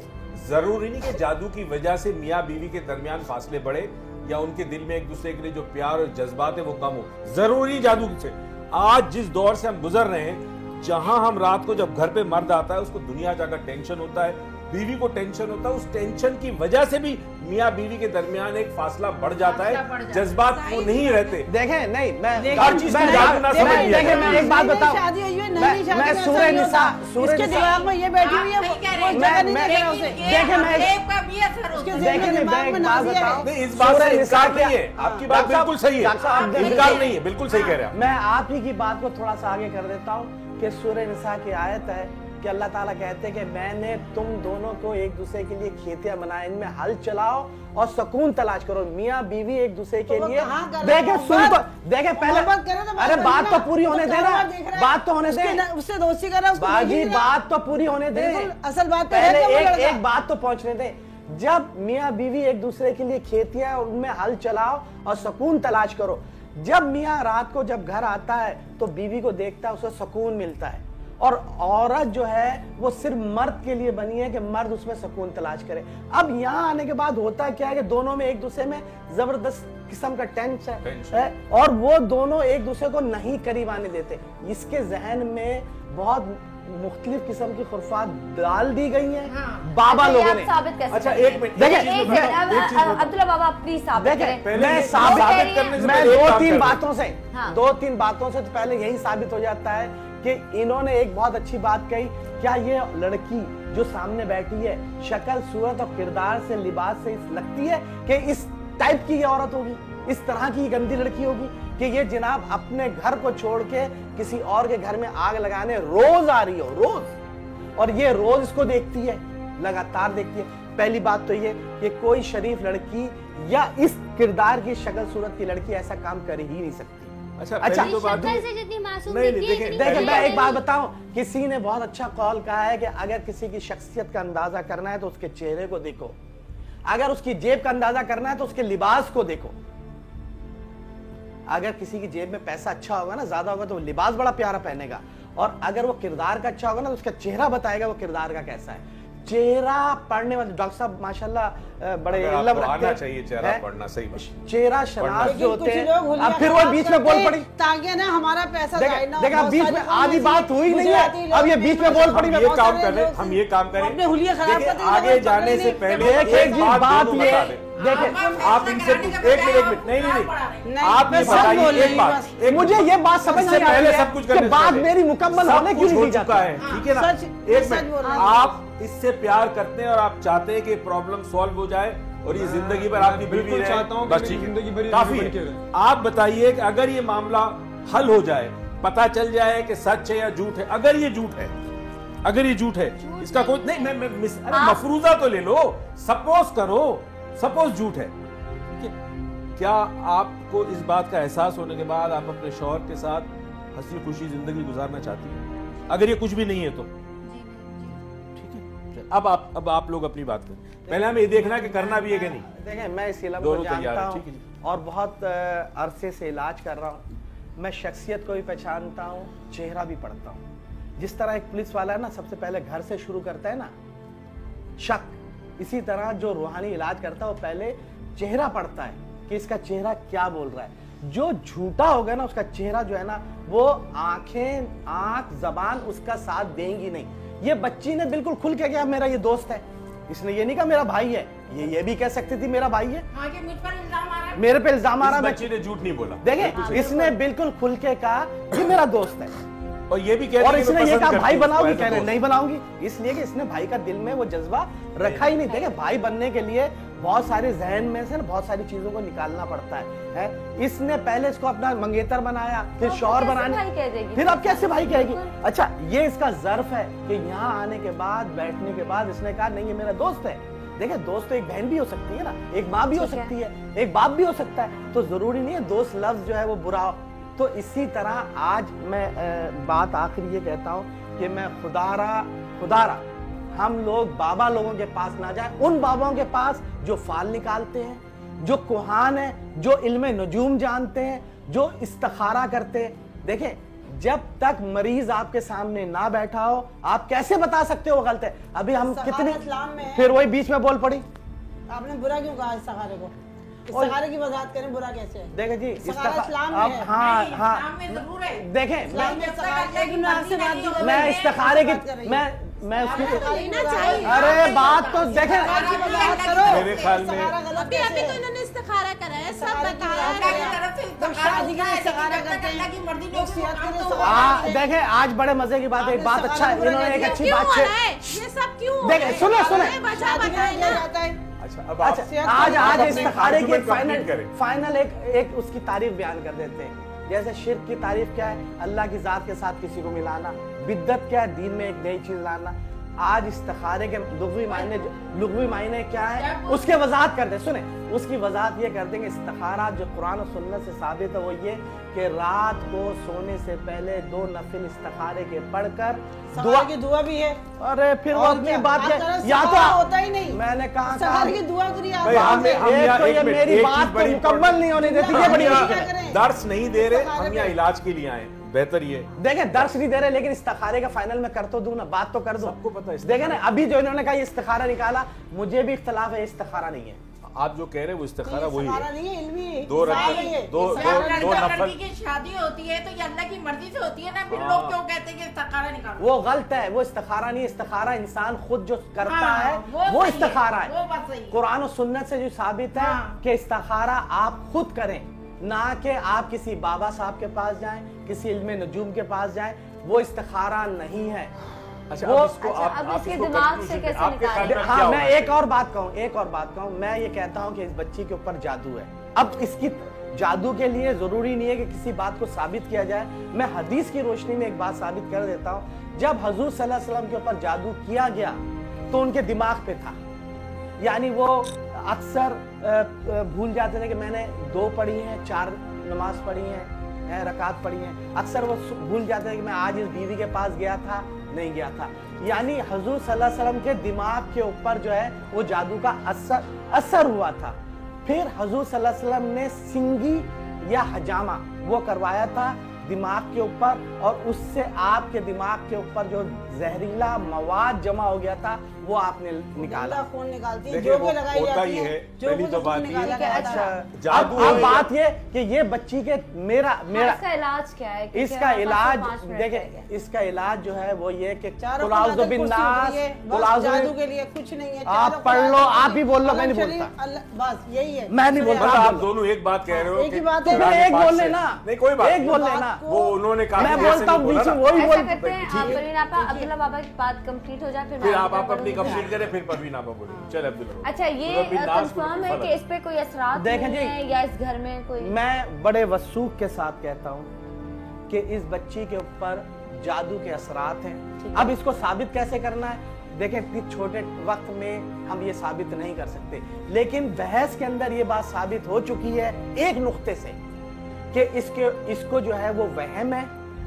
जरूरी नहीं कि जादू की वजह से मियाँ बीवी के दरमियान फासले बढ़े या उनके दिल में एक दूसरे के लिए जो प्यार और जज्बात है वो कम हो। जरूरी जादू से आज जिस दौर से हम गुजर रहे हैं, जहां हम रात को जब घर पे मर्द आता है उसको दुनिया जाकर टेंशन होता है, बीवी को टेंशन होता है, उस टेंशन की वजह से भी मियाँ बीवी के दरमियान एक फासला बढ़ जाता है, जज्बात वो नहीं रहते। देखें नहीं, मैं हर चीज की जादू ना समझ लिया। देखें मैं एक बात बताऊं, शादी हुई है, नई शादी मैं सूरह निसा, इसके दिमाग में ये बैठी हुई है, देखें मैं एक बात बताऊं, इस बात से इनकार नहीं है, आपकी बात बिल्कुल सही है, इनकार नहीं है, बिल्कुल सही कह रहे हैं। मैं आप ही की बात को थोड़ा सा आगे कर देता हूं कि सूरह निसा की आयत है कि अल्लाह ताला कहते हैं कि मैंने तुम दोनों को एक दूसरे के लिए खेतियां बनाए, इनमें हल चलाओ और सुकून तलाश करो। मियाँ बीवी एक दूसरे के लिए देखे सुन तो देखे पहले, अरे बात तो पूरी होने देना, बात तो होने दे, उससे दोस्ती करा, बाजी बात तो पूरी होने दे, असल बात पहले एक बात तो पहुंचने दे। जब मियाँ बीवी एक दूसरे के लिए खेतियां उनमें हल चलाओ और सुकून तलाश करो। जब मियाँ रात को जब घर आता है तो बीवी को देखता है, उसे सुकून मिलता है। और औरत जो है वो सिर्फ मर्द के लिए बनी है कि मर्द उसमें सुकून तलाश करे। अब यहाँ आने के बाद होता क्या है कि दोनों में एक दूसरे में जबरदस्त किस्म का टेंशन है और वो दोनों एक दूसरे को नहीं करीब आने देते। इसके जहन में बहुत मुख्तलिफ किस्म की खुराफात डाल दी गई हैं बाबा लोगों ने। अच्छा एक मिनट अब्दुल्ला बाबा प्लीज साबित करें। मैं साबित करने से मैं दो तीन बातों से तो पहले यही साबित हो जाता है कि इन्होंने एक बहुत अच्छी बात कही। क्या ये लड़की जो सामने बैठी है शक्ल सूरत और किरदार से लिबास से लगती है कि इस टाइप की ये औरत होगी, इस तरह की गंदी लड़की होगी कि ये जनाब अपने घर को छोड़ के किसी और के घर में आग लगाने रोज आ रही हो, रोज, और ये रोज इसको देखती है, लगातार देखती है। पहली बात तो ये कि कोई शरीफ लड़की या इस किरदार की शक्ल सूरत की लड़की ऐसा काम कर ही नहीं सकती। अच्छा तो बात देखिए मैं एक बात बताऊं, किसी ने बहुत अच्छा कॉल कहा है कि अगर किसी की शख्सियत का अंदाजा करना है तो उसके चेहरे को देखो, अगर उसकी जेब का अंदाजा करना है तो उसके लिबास को देखो। अगर किसी की जेब में पैसा अच्छा होगा ना, ज्यादा होगा, तो लिबास बड़ा प्यारा पहनेगा, और अगर वो किरदार का अच्छा होगा ना तो उसका चेहरा बताएगा वो किरदार का कैसा है। चेहरा पढ़ने वाले डॉक्टर साहब माशाल्लाह बड़े इल्म रखते हैं, चाहिए चेहरा पढ़ना, सही बात। चेहरा शनास जो होते हैं, अब फिर वो बीच में बोल पड़ी ताकि ना हमारा पैसा जाए ना। देखा बीच में आधी बात हुई नहीं है, अब ये बीच में बोल पड़ी। हम ये काम करें, हम ये काम करें, अपने हुलिया खराब करते हैं। आगे जाने से पहले एक बात ये देखिए, आप इनसे एक मिनट नहीं आप ये बताइए एक बात, मुझे ये बात समझ नहीं पहले सब कुछ करने बात मेरी मुकम्मल होने क्यों नहीं चुका है, ठीक है ना। एक मिनट, आप इससे प्यार करते हैं और आप चाहते हैं कि प्रॉब्लम सॉल्व हो जाए और ये जिंदगी भर आपकी बीवी रहे, बस ठीक है, काफी है। आप बताइए कि अगर ये मामला हल हो जाए, पता चल जाए कि सच है या झूठ है, अगर ये झूठ है, अगर ये झूठ है, इसका कोई नहीं, मैं मफरूजा तो ले लो, सपोज करो सपोज झूठ है, क्या आपको इस बात का एहसास होने के बाद आप अपने शौहर के साथ हंसी खुशी जिंदगी गुजारना चाहती हैं? अगर ये कुछ भी नहीं है तो ठीक है। अब आप लोग अपनी बात करें, पहले हमें ये देखना कि करना भी है कि नहीं। देखें मैं इस इल्म को जानता हूं और बहुत अरसे से इलाज कर रहा हूं, मैं शख्सियत को भी पहचानता हूं, चेहरा भी पढ़ता हूं। जिस तरह एक पुलिस वाला है ना सबसे पहले घर से शुरू करता है ना शक, इसी तरह जो रूहानी इलाज करता है वो पहले चेहरा पढ़ता है कि इसका चेहरा क्या बोल रहा है। जो झूठा होगा ना उसका चेहरा जो है ना वो आंख जबान उसका साथ देंगी नहीं। ये बच्ची ने बिल्कुल खुल के कहा मेरा ये दोस्त है, इसने ये नहीं कहा मेरा भाई है, ये भी कह सकती थी मेरा भाई है। मुझ पर इल्जाम आ रहा है, मेरे पे इल्जाम आ रहा है। बच्ची ने झूठ नहीं बोला, देखिए इसने बिल्कुल खुल के कहा ये मेरा दोस्त है, और ये भी कहती और इसने ये कहा भाई बनाओगी, कह रहे नहीं बनाऊंगी, इसलिए कि इसने भाई का दिल में वो जज्बा रखा ही नहीं। देखिए भाई बनने के लिए बहुत सारे जहन में से ना बहुत सारी चीजों को निकालना पड़ता है। इसने पहले इसको अपना मंगेतर बनाया, फिर शौहर बनाने, फिर अब कैसे भाई कहेगी। अच्छा ये इसका ज़र्फ है कि यहाँ आने के बाद बैठने के बाद इसने कहा नहीं ये मेरा दोस्त है। देखिए दोस्त तो एक बहन भी हो सकती है ना, एक माँ भी हो सकती है, एक बाप भी हो सकता है, तो जरूरी नहीं है दोस्त लफ्ज जो है वो बुरा हो। तो इसी तरह आज मैं बात आखिरी ये कहता हूँ कि मैं खुदारा हम लोग बाबा लोगों के पास ना जाए, उन बाबाओं के पास जो फाल निकालते हैं, जो कुहान है, जो इल्म नजूम जानते हैं, जो इस्तिखारा करते हैं। देखें, जब तक मरीज आपके सामने ना बैठा हो, आप कैसे बता सकते हो वो गलत है? अभी हम कितनी फिर वही बीच में बोल पड़ी। आपने बुरा क्यों कहा इस्तिखारे को? इस्तिखारे की वजाहत करें, बुरा कैसे है? देखें जी, इस्लाम में है। हाँ हाँ, देखें मैं इस्तिखारे की मैं उसकी अरे बात तो देखें, मेरे ख्याल में अभी तो इन्होंने इस्तिखारा करा है, सब बताया है। देखें, आज बड़े मजे की बात है, एक बात अच्छा है, इन्होंने एक अच्छी बात ये सब क्यों? देखें, सुने अच्छा, आज इस्तिखारे की फाइनल एक उसकी तारीफ बयान कर देते हैं। जैसे शिर्क की तारीफ क्या है? अल्लाह की जात के साथ किसी को मिलाना। बिद्दत क्या है? दीन में एक नई चीज लाना। आज इस्तिखारे के लुग़वी मायने क्या है उसके वजाहत कर दे। सुने, उसकी वजाहत ये कर देंगे, इस्तिखारा जो कुरान और सुन्नत से साबित है वो ये कि रात को सोने से पहले 2 नफिल इस्तिखारे के पढ़कर दुआ भी है। अरे फिर वो अपनी बात है, या तो होता ही नहीं। मैंने कहा की दुआ करिए। ये मेरी बात तो मुकम्मल नहीं होने देती है। बड़ी दर्स नहीं दे रहे, हम यहाँ इलाज के लिए आए, बेहतर ये। देखें, दर्श नहीं दे रहे, लेकिन इस्तिखारे का फाइनल में कर तो दूं ना, बात तो कर दूं। सबको पता है। देखें ना, अभी जो इन्होंने कहा इस्तिखारा निकाला, मुझे भी इख्तिलाफ है, इस्तिखारा नहीं है। आप जो कह रहे हैं वो इस्तिखारा वही है। नहीं है, इल्मी है। दो नफल की शादी होती है तो ये अल्लाह की मर्जी से होती है ना, फिर लोग क्यों कहते हैं कि इस्तिखारा निकालो? वो गलत है, वो इस्तिखारा नहीं। इस्तिखारा इंसान खुद जो करता है वो इस्तिखारा है। कुरान और सुन्नत से जो साबित है कि इस्तिखारा आप खुद करें, ना कि आप किसी बाबा साहब के पास जाएं, किसी इल्म नजूम के पास जाएं। वो इस्तिखारा नहीं है। अच्छा, वो अब इसके दिमाग से कैसे निकालें? हाँ, मैं एक और बात कहूँ, मैं ये कहता हूँ कि इस बच्ची के ऊपर जादू है। अब इसकी जादू के लिए जरूरी नहीं है कि किसी बात को साबित किया जाए। मैं हदीस की रोशनी में एक बात साबित कर देता हूँ। जब हुजूर सल्लल्लाहु अलैहि वसल्लम के ऊपर जादू किया गया तो उनके दिमाग पे था, यानी वो अक्सर भूल जाते थे कि मैंने 2 पढ़ी हैं, 4 नमाज पढ़ी हैं, रकात पढ़ी हैं। अक्सर वो भूल जाते थे कि मैं आज इस बीवी के पास गया था, नहीं गया था। यानी हुजूर सल्लल्लाहु अलैहि वसल्लम के दिमाग के ऊपर जो है वो जादू का असर हुआ था। फिर हुजूर सल्लल्लाहु अलैहि वसल्लम ने सिंगी या हजामा वो करवाया था दिमाग के ऊपर, और उससे आपके दिमाग के ऊपर जो जहरीला मवाद जमा हो गया था वो आपने निकाला। खून निकालती है, जो भी लगाई जाती है, जो भी बात है। अच्छा, अब बात ये कि ये बच्ची के मेरा इसका इलाज क्या है? इसका इलाज देखें, इसका इलाज जो है वो ये कि जादू के लिए कुछ नहीं है। आप पढ़ लो, आप भी बोल लो, मैं नहीं बोलता, बस यही है। मैं नहीं बोलता। आप दोनों एक बात कह रहे हो। एक ही बात है, एक बोल लेना। नहीं, कोई बात एक बोल लेना। वो उन्होंने कहा, मैं बोलता हूँ बीच में, वही बोल। अब्दुल्ला बाबा की बात कंप्लीट हो जाए, फिर आप अपनी कंप्लीट करें, फिर परवीन आप बोलिए। चल अब्दुल्ला। अच्छा, ये कंफर्म है कि इस पे कोई असरात हैं या इस घर में कोई? मैं बड़े वसूख के साथ कहता हूँ कि इस बच्ची के ऊपर जादू के असरात हैं। अब इसको साबित कैसे करना है? देखें, इतनी छोटे वक्त में हम ये साबित नहीं कर सकते, लेकिन बहस के अंदर ये बात साबित हो चुकी है एक नुक्ते से कि इसको जो है वो वहम है।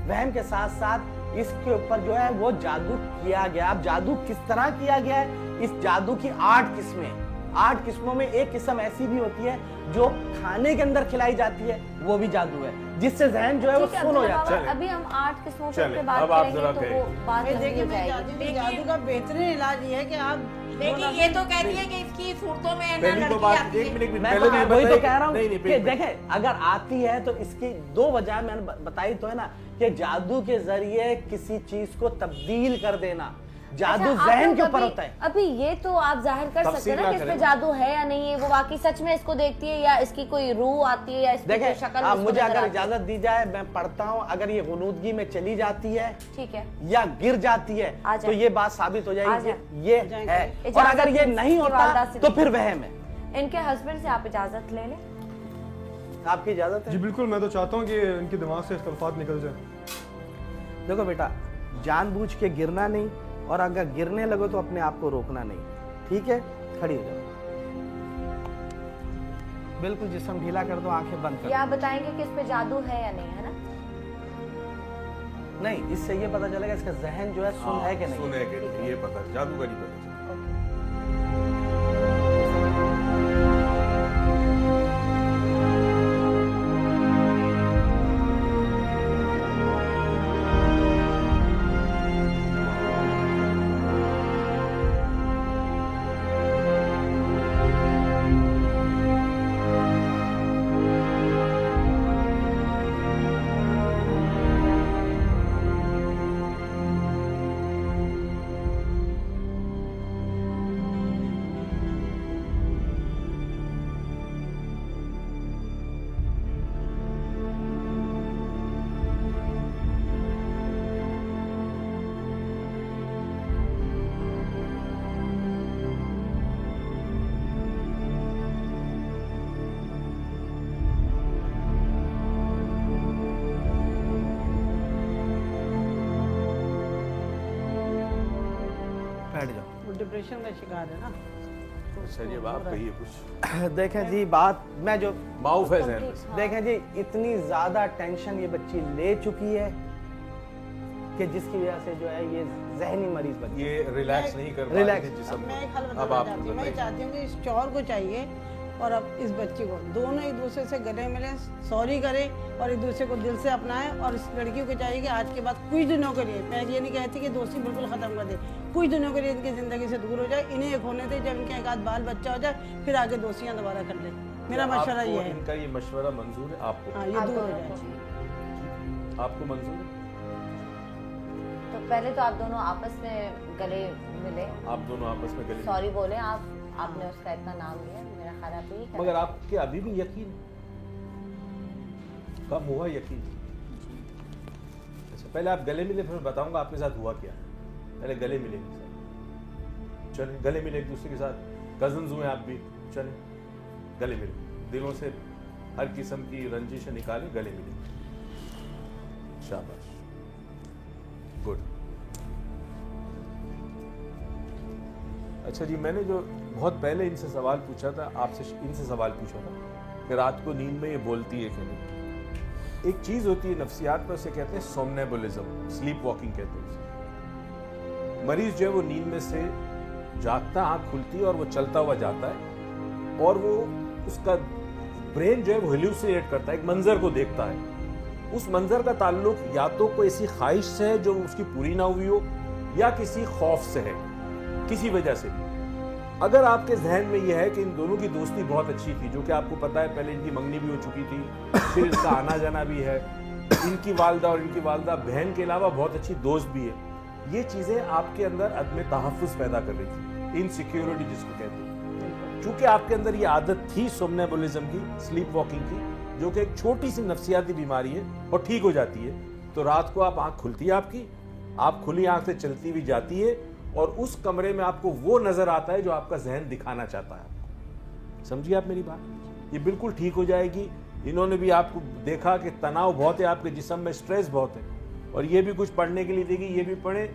वहम के साथ साथ इसके ऊपर जो है वो जादू किया गया। अब जादू किस तरह किया गया है? इस जादू की 8 किस्में, 8 किस्मों में एक किस्म ऐसी भी होती है जो खाने के अंदर खिलाई जाती है, वो भी जादू है, जिससे जहन जो है वो सुन हो जाता है। अभी हम 8 किस्मों पे बात करेंगे तो वो बात देखिए, जादू का बेहतरीन इलाज ये है कि आप देखिए, ये तो कहती है कि इसकी सूरतों में पहली तो बात, एक मिनट वही तो कह रहा हूँ कि देखें, अगर आती है तो इसकी 2 वजह मैंने बताई तो है ना, कि जादू के जरिए किसी चीज को तब्दील कर देना। जादू जहन के ऊपर होता है। अभी ये तो आप जाहिर कर सकते हैं ना कि इस पे जादू है या नहीं है, वो वाकई सच में इसको देखती है या इसकी कोई रूह आती है या इसकी कोई शक्ल। मुझे अगर इजाजत दी जाए, मैं पढ़ता हूँ, अगर ये गुनूदगी में चली जाती है, ठीक है, या गिर जाती है, तो ये बात साबित हो जाएगी ये है, और अगर ये नहीं होता तो फिर वहम है। इनके हस्बैंड से आप इजाजत ले लें। आपकी इजाजत है? जी बिल्कुल, मैं तो चाहता हूँ कि इनके दिमाग से इख्तिलाफात निकल जाए। देखो बेटा, जानबूझ के गिरना नहीं, और अगर गिरने लगो तो अपने आप को रोकना नहीं, ठीक है? खड़ी हो जाओ, बिल्कुल जिस्म ढीला कर दो, आंखें बंद कर दो। आप बताएंगे कि इस पे जादू है या नहीं, है ना? नहीं, इससे ये पता चलेगा इसका जहन जो है सुन है कि नहीं। सुन है कि नहीं, ये पता, जादू का नहीं पता। डिप्रेशन का शिकार है ना। अच्छा जी, आप कहिए कुछ। देखें जी, बात मैं जो माउफ है, देखें जी, इतनी ज़्यादा टेंशन ये बच्ची ले चुकी है कि जिसकी वजह से जो है ये जहनी मरीज बन, ये रिलैक्स नहीं कर पा रही थी जिस्म। मैं एक हल बताना चाहती हूँ, मैं चाहती हूँ कि इस चौर को चाहिए और अब इस बच्ची को दोनों एक दूसरे से गले मिले, सॉरी करें और एक दूसरे को दिल से अपनाएं। और इस लड़की को चाहिए कि आज के बाद कुछ दिनों के लिए, मैं ये नहीं कहती कि दोस्ती बिल्कुल ख़त्म कर दे, कुछ दिनों के लिए इनकी ज़िंदगी से दूर हो जाए, इन्हें एक होने दे, जब इनके एक आध बाल बच्चा हो जाए फिर आगे दोस्तियाँ दोबारा कर ले। मेरा मशवरा ये है। इनका ये मशवरा मंजूर है आपको? हाँ, ये दूर हो जाए। आपको मंजूर है? तो पहले तो आप दोनों आपस में गले मिले, आप दोनों आपस में गले, सॉरी बोले, आपने उसका इतना नाम लिया, मेरा ख्याल आप ही करें। मगर आपके अभी भी यकीन कम हुआ यकीन? अच्छा, पहले आप गले मिले, फिर बताऊंगा आपके साथ हुआ क्या। पहले गले मिले, चले गले मिले एक दूसरे के साथ, कजन्स हुए आप भी, चले गले मिले, दिलों से हर किस्म की रंजिश निकाले, गले मिले, शाबाश, गुड। अच्छा जी, मैंने जो बहुत पहले इनसे सवाल पूछा था, आपसे इनसे सवाल पूछा था कि रात को नींद में ये बोलती है कि नहीं। एक चीज होती है नफ्सियात में, उसे कहते हैं सोमनेबुलिज्म, स्लीप वॉकिंग कहते हैं उसे। मरीज जो है वो नींद में से जागता, आंख खुलती है और वो चलता हुआ जाता है और वो उसका ब्रेन जो है वो हेल्यूसिनेट करता है, एक मंजर को देखता है। उस मंजर का ताल्लुक या तो कोई ऐसी ख्वाहिश से है जो उसकी पूरी ना हुई हो, या किसी खौफ से है, किसी वजह से। अगर आपके जहन में यह है कि इन दोनों की दोस्ती बहुत अच्छी थी, जो कि आपको पता है पहले इनकी मंगनी भी हो चुकी थी, फिर इसका आना जाना भी है, इनकी वालदा और इनकी वालदा बहन के अलावा बहुत अच्छी दोस्त भी है, ये चीजें आपके अंदर अदम तहफ़्फ़ुज़ पैदा कर रही थी, इनसिक्योरिटी जिसको कहते हैं। चूंकि आपके अंदर ये आदत थी सोमनेबुलिज्म की, स्लीप वॉकिंग की, जो कि एक छोटी सी नफ्सियाती बीमारी है और ठीक हो जाती है, तो रात को आप आंख खुलती है आपकी, आप खुली आंख से चलती हुई जाती है और उस कमरे में आपको वो नजर आता है जो आपका जहन दिखाना चाहता है। समझिए आप मेरी बात, ये बिल्कुल ठीक हो जाएगी। इन्होंने भी आपको देखा कि तनाव बहुत है आपके जिस्म में, स्ट्रेस बहुत है, और ये भी कुछ पढ़ने के लिए देगी, ये भी पढ़े।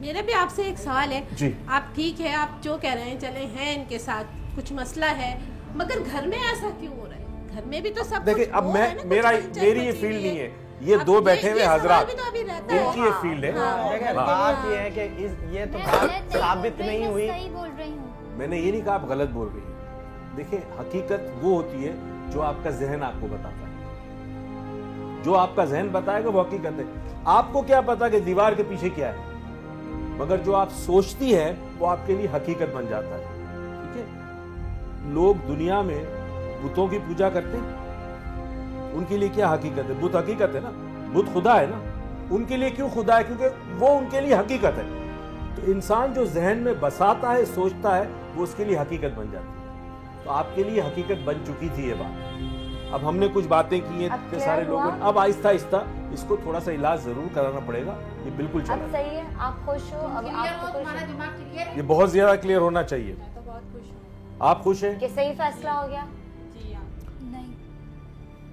मेरा भी आपसे एक सवाल है जी। आप ठीक है, आप जो कह रहे हैं, चले हैं इनके साथ कुछ मसला है, मगर घर में ऐसा क्यों हो रहा है? घर में भी तो सब देखिए, अब मेरी ये फील्ड नहीं है, ये दो बैठे हुए हजरात, इनकी ये फील्ड है। बात ये है कि ये तो बात साबित नहीं हुई। सही बोल रही हूँ। मैंने ये नहीं कहा आप गलत बोल रही हैं। देखिए, हकीकत वो होती है जो आपका जहन आपको बताता है, जो आपका जहन बताएगा वो हकीकत है। आपको क्या पता कि दीवार के पीछे क्या है, मगर जो आप सोचती है वो आपके लिए हकीकत बन जाता है। ठीक है, लोग दुनिया में बुतों की पूजा करते हैं, उनके लिए क्या हकीकत है? बुत हकीकत है ना, बुत खुदा है ना, उनके लिए क्यों खुदा है? क्योंकि वो उनके लिए हकीकत है। तो इंसान जो जहन में बसाता है, सोचता है, वो उसके लिए हकीकत बन जाती है। तो आपके लिए हकीकत बन चुकी थी ये बात। अब हमने कुछ बातें की हैं इतने सारे लोगों ने, अब आहिस्ता आहिस्ता इसको थोड़ा सा इलाज जरूर कराना पड़ेगा। ये बिल्कुल चला, अब सही है, आप खुश हो? अब आप खुश? ये बहुत ज्यादा क्लियर होना चाहिए। आप खुश हैं कि सही फैसला हो गया?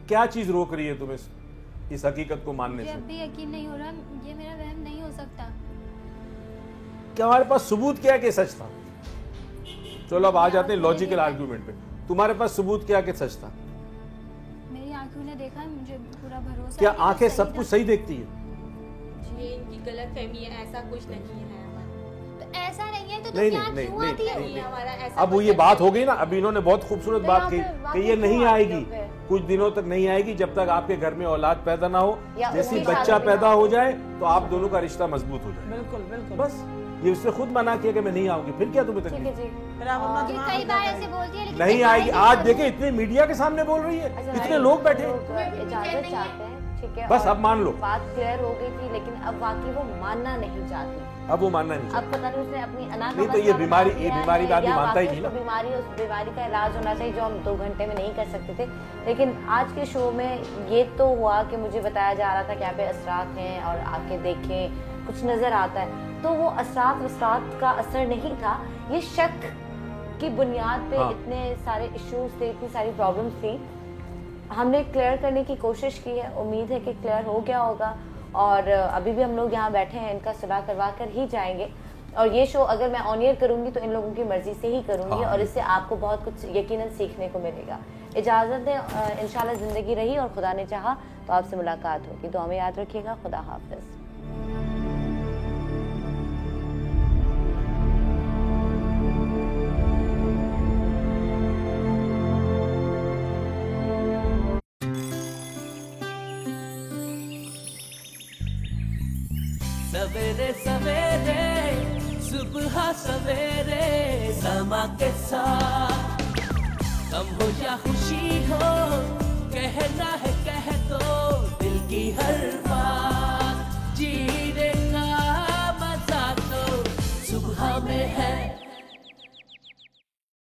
क्या चीज रोक रही है तुम्हें इस हकीकत को मानने से? अब भी यकीन नहीं हो रहा, ये मेरा वहम नहीं हो सकता। क्या हमारे पास सबूत क्या है कि सच था? चलो अब आ जाते हैं लॉजिकल आर्गुमेंट पे। तुम्हारे पास सबूत क्या कि सच था? मेरी आंखों ने देखा है, मुझे पूरा भरोसा। क्या आंखें सब कुछ सही देखती है? ये इनकी गलतफहमी है, ऐसा कुछ नहीं है। तो ऐसा नहीं है तो नहीं, क्या नहीं, क्यों नहीं, आती है? नहीं, हमारा ऐसा अब वो ये बात हो गई ना, अभी इन्होंने बहुत खूबसूरत बात की कि ये नहीं आएगी, कुछ दिनों तक नहीं आएगी, जब तक आपके घर में औलाद पैदा ना हो। जैसे बच्चा पैदा हो जाए तो आप दोनों का रिश्ता मजबूत हो जाए। बिल्कुल बिल्कुल, बस ये उसने खुद मना किया कि मैं नहीं आऊंगी, फिर क्या तुम्हें तकलीफ? कई बार ऐसे बोलती है लेकिन नहीं आएगी। आज देखे इतने मीडिया के सामने बोल रही है, इतने लोग बैठे हैं। इजाजत चाहते हैं, ठीक है, बस अब मान लो बात क्लियर हो गई थी, लेकिन अब वाकई वो मानना नहीं चाहती। अब वो मानना नहीं अब पता नहीं उसने अपनी नहीं, तो ये बीमारी भी आदमी मानता ही नहीं ना। बीमारी, उस बीमारी का इलाज होना चाहिए जो हम 2 घंटे में नहीं कर सकते थे। लेकिन आज के शो में ये तो हुआ कि मुझे बताया जा रहा था कि यहाँ पे असरात हैं और आके देखें, कुछ नजर आता है। तो वो असरात का असर नहीं था, ये शक की बुनियाद पे इतने सारे इश्यूज थे, इतनी सारी प्रॉब्लम्स थी। हमने क्लियर करने की कोशिश की है, उम्मीद है कि क्लियर हो गया होगा। और अभी भी हम लोग यहाँ बैठे हैं, इनका सुलह करवा कर ही जाएंगे। और ये शो अगर मैं ऑन एयर करूँगी तो इन लोगों की मर्जी से ही करूँगी और इससे आपको बहुत कुछ यकीनन सीखने को मिलेगा। इजाज़त दें, इंशाल्लाह ज़िंदगी रही और खुदा ने चाहा तो आपसे मुलाकात होगी। तो हमें याद रखिएगा। खुदा हाफ़िज़। सवेरे सवेरे सुबह सवेरे समा के साथ गम हो या खुशी हो, कहना है कह दो दिल की हर बात। जीने का मजा तो सुबह में है।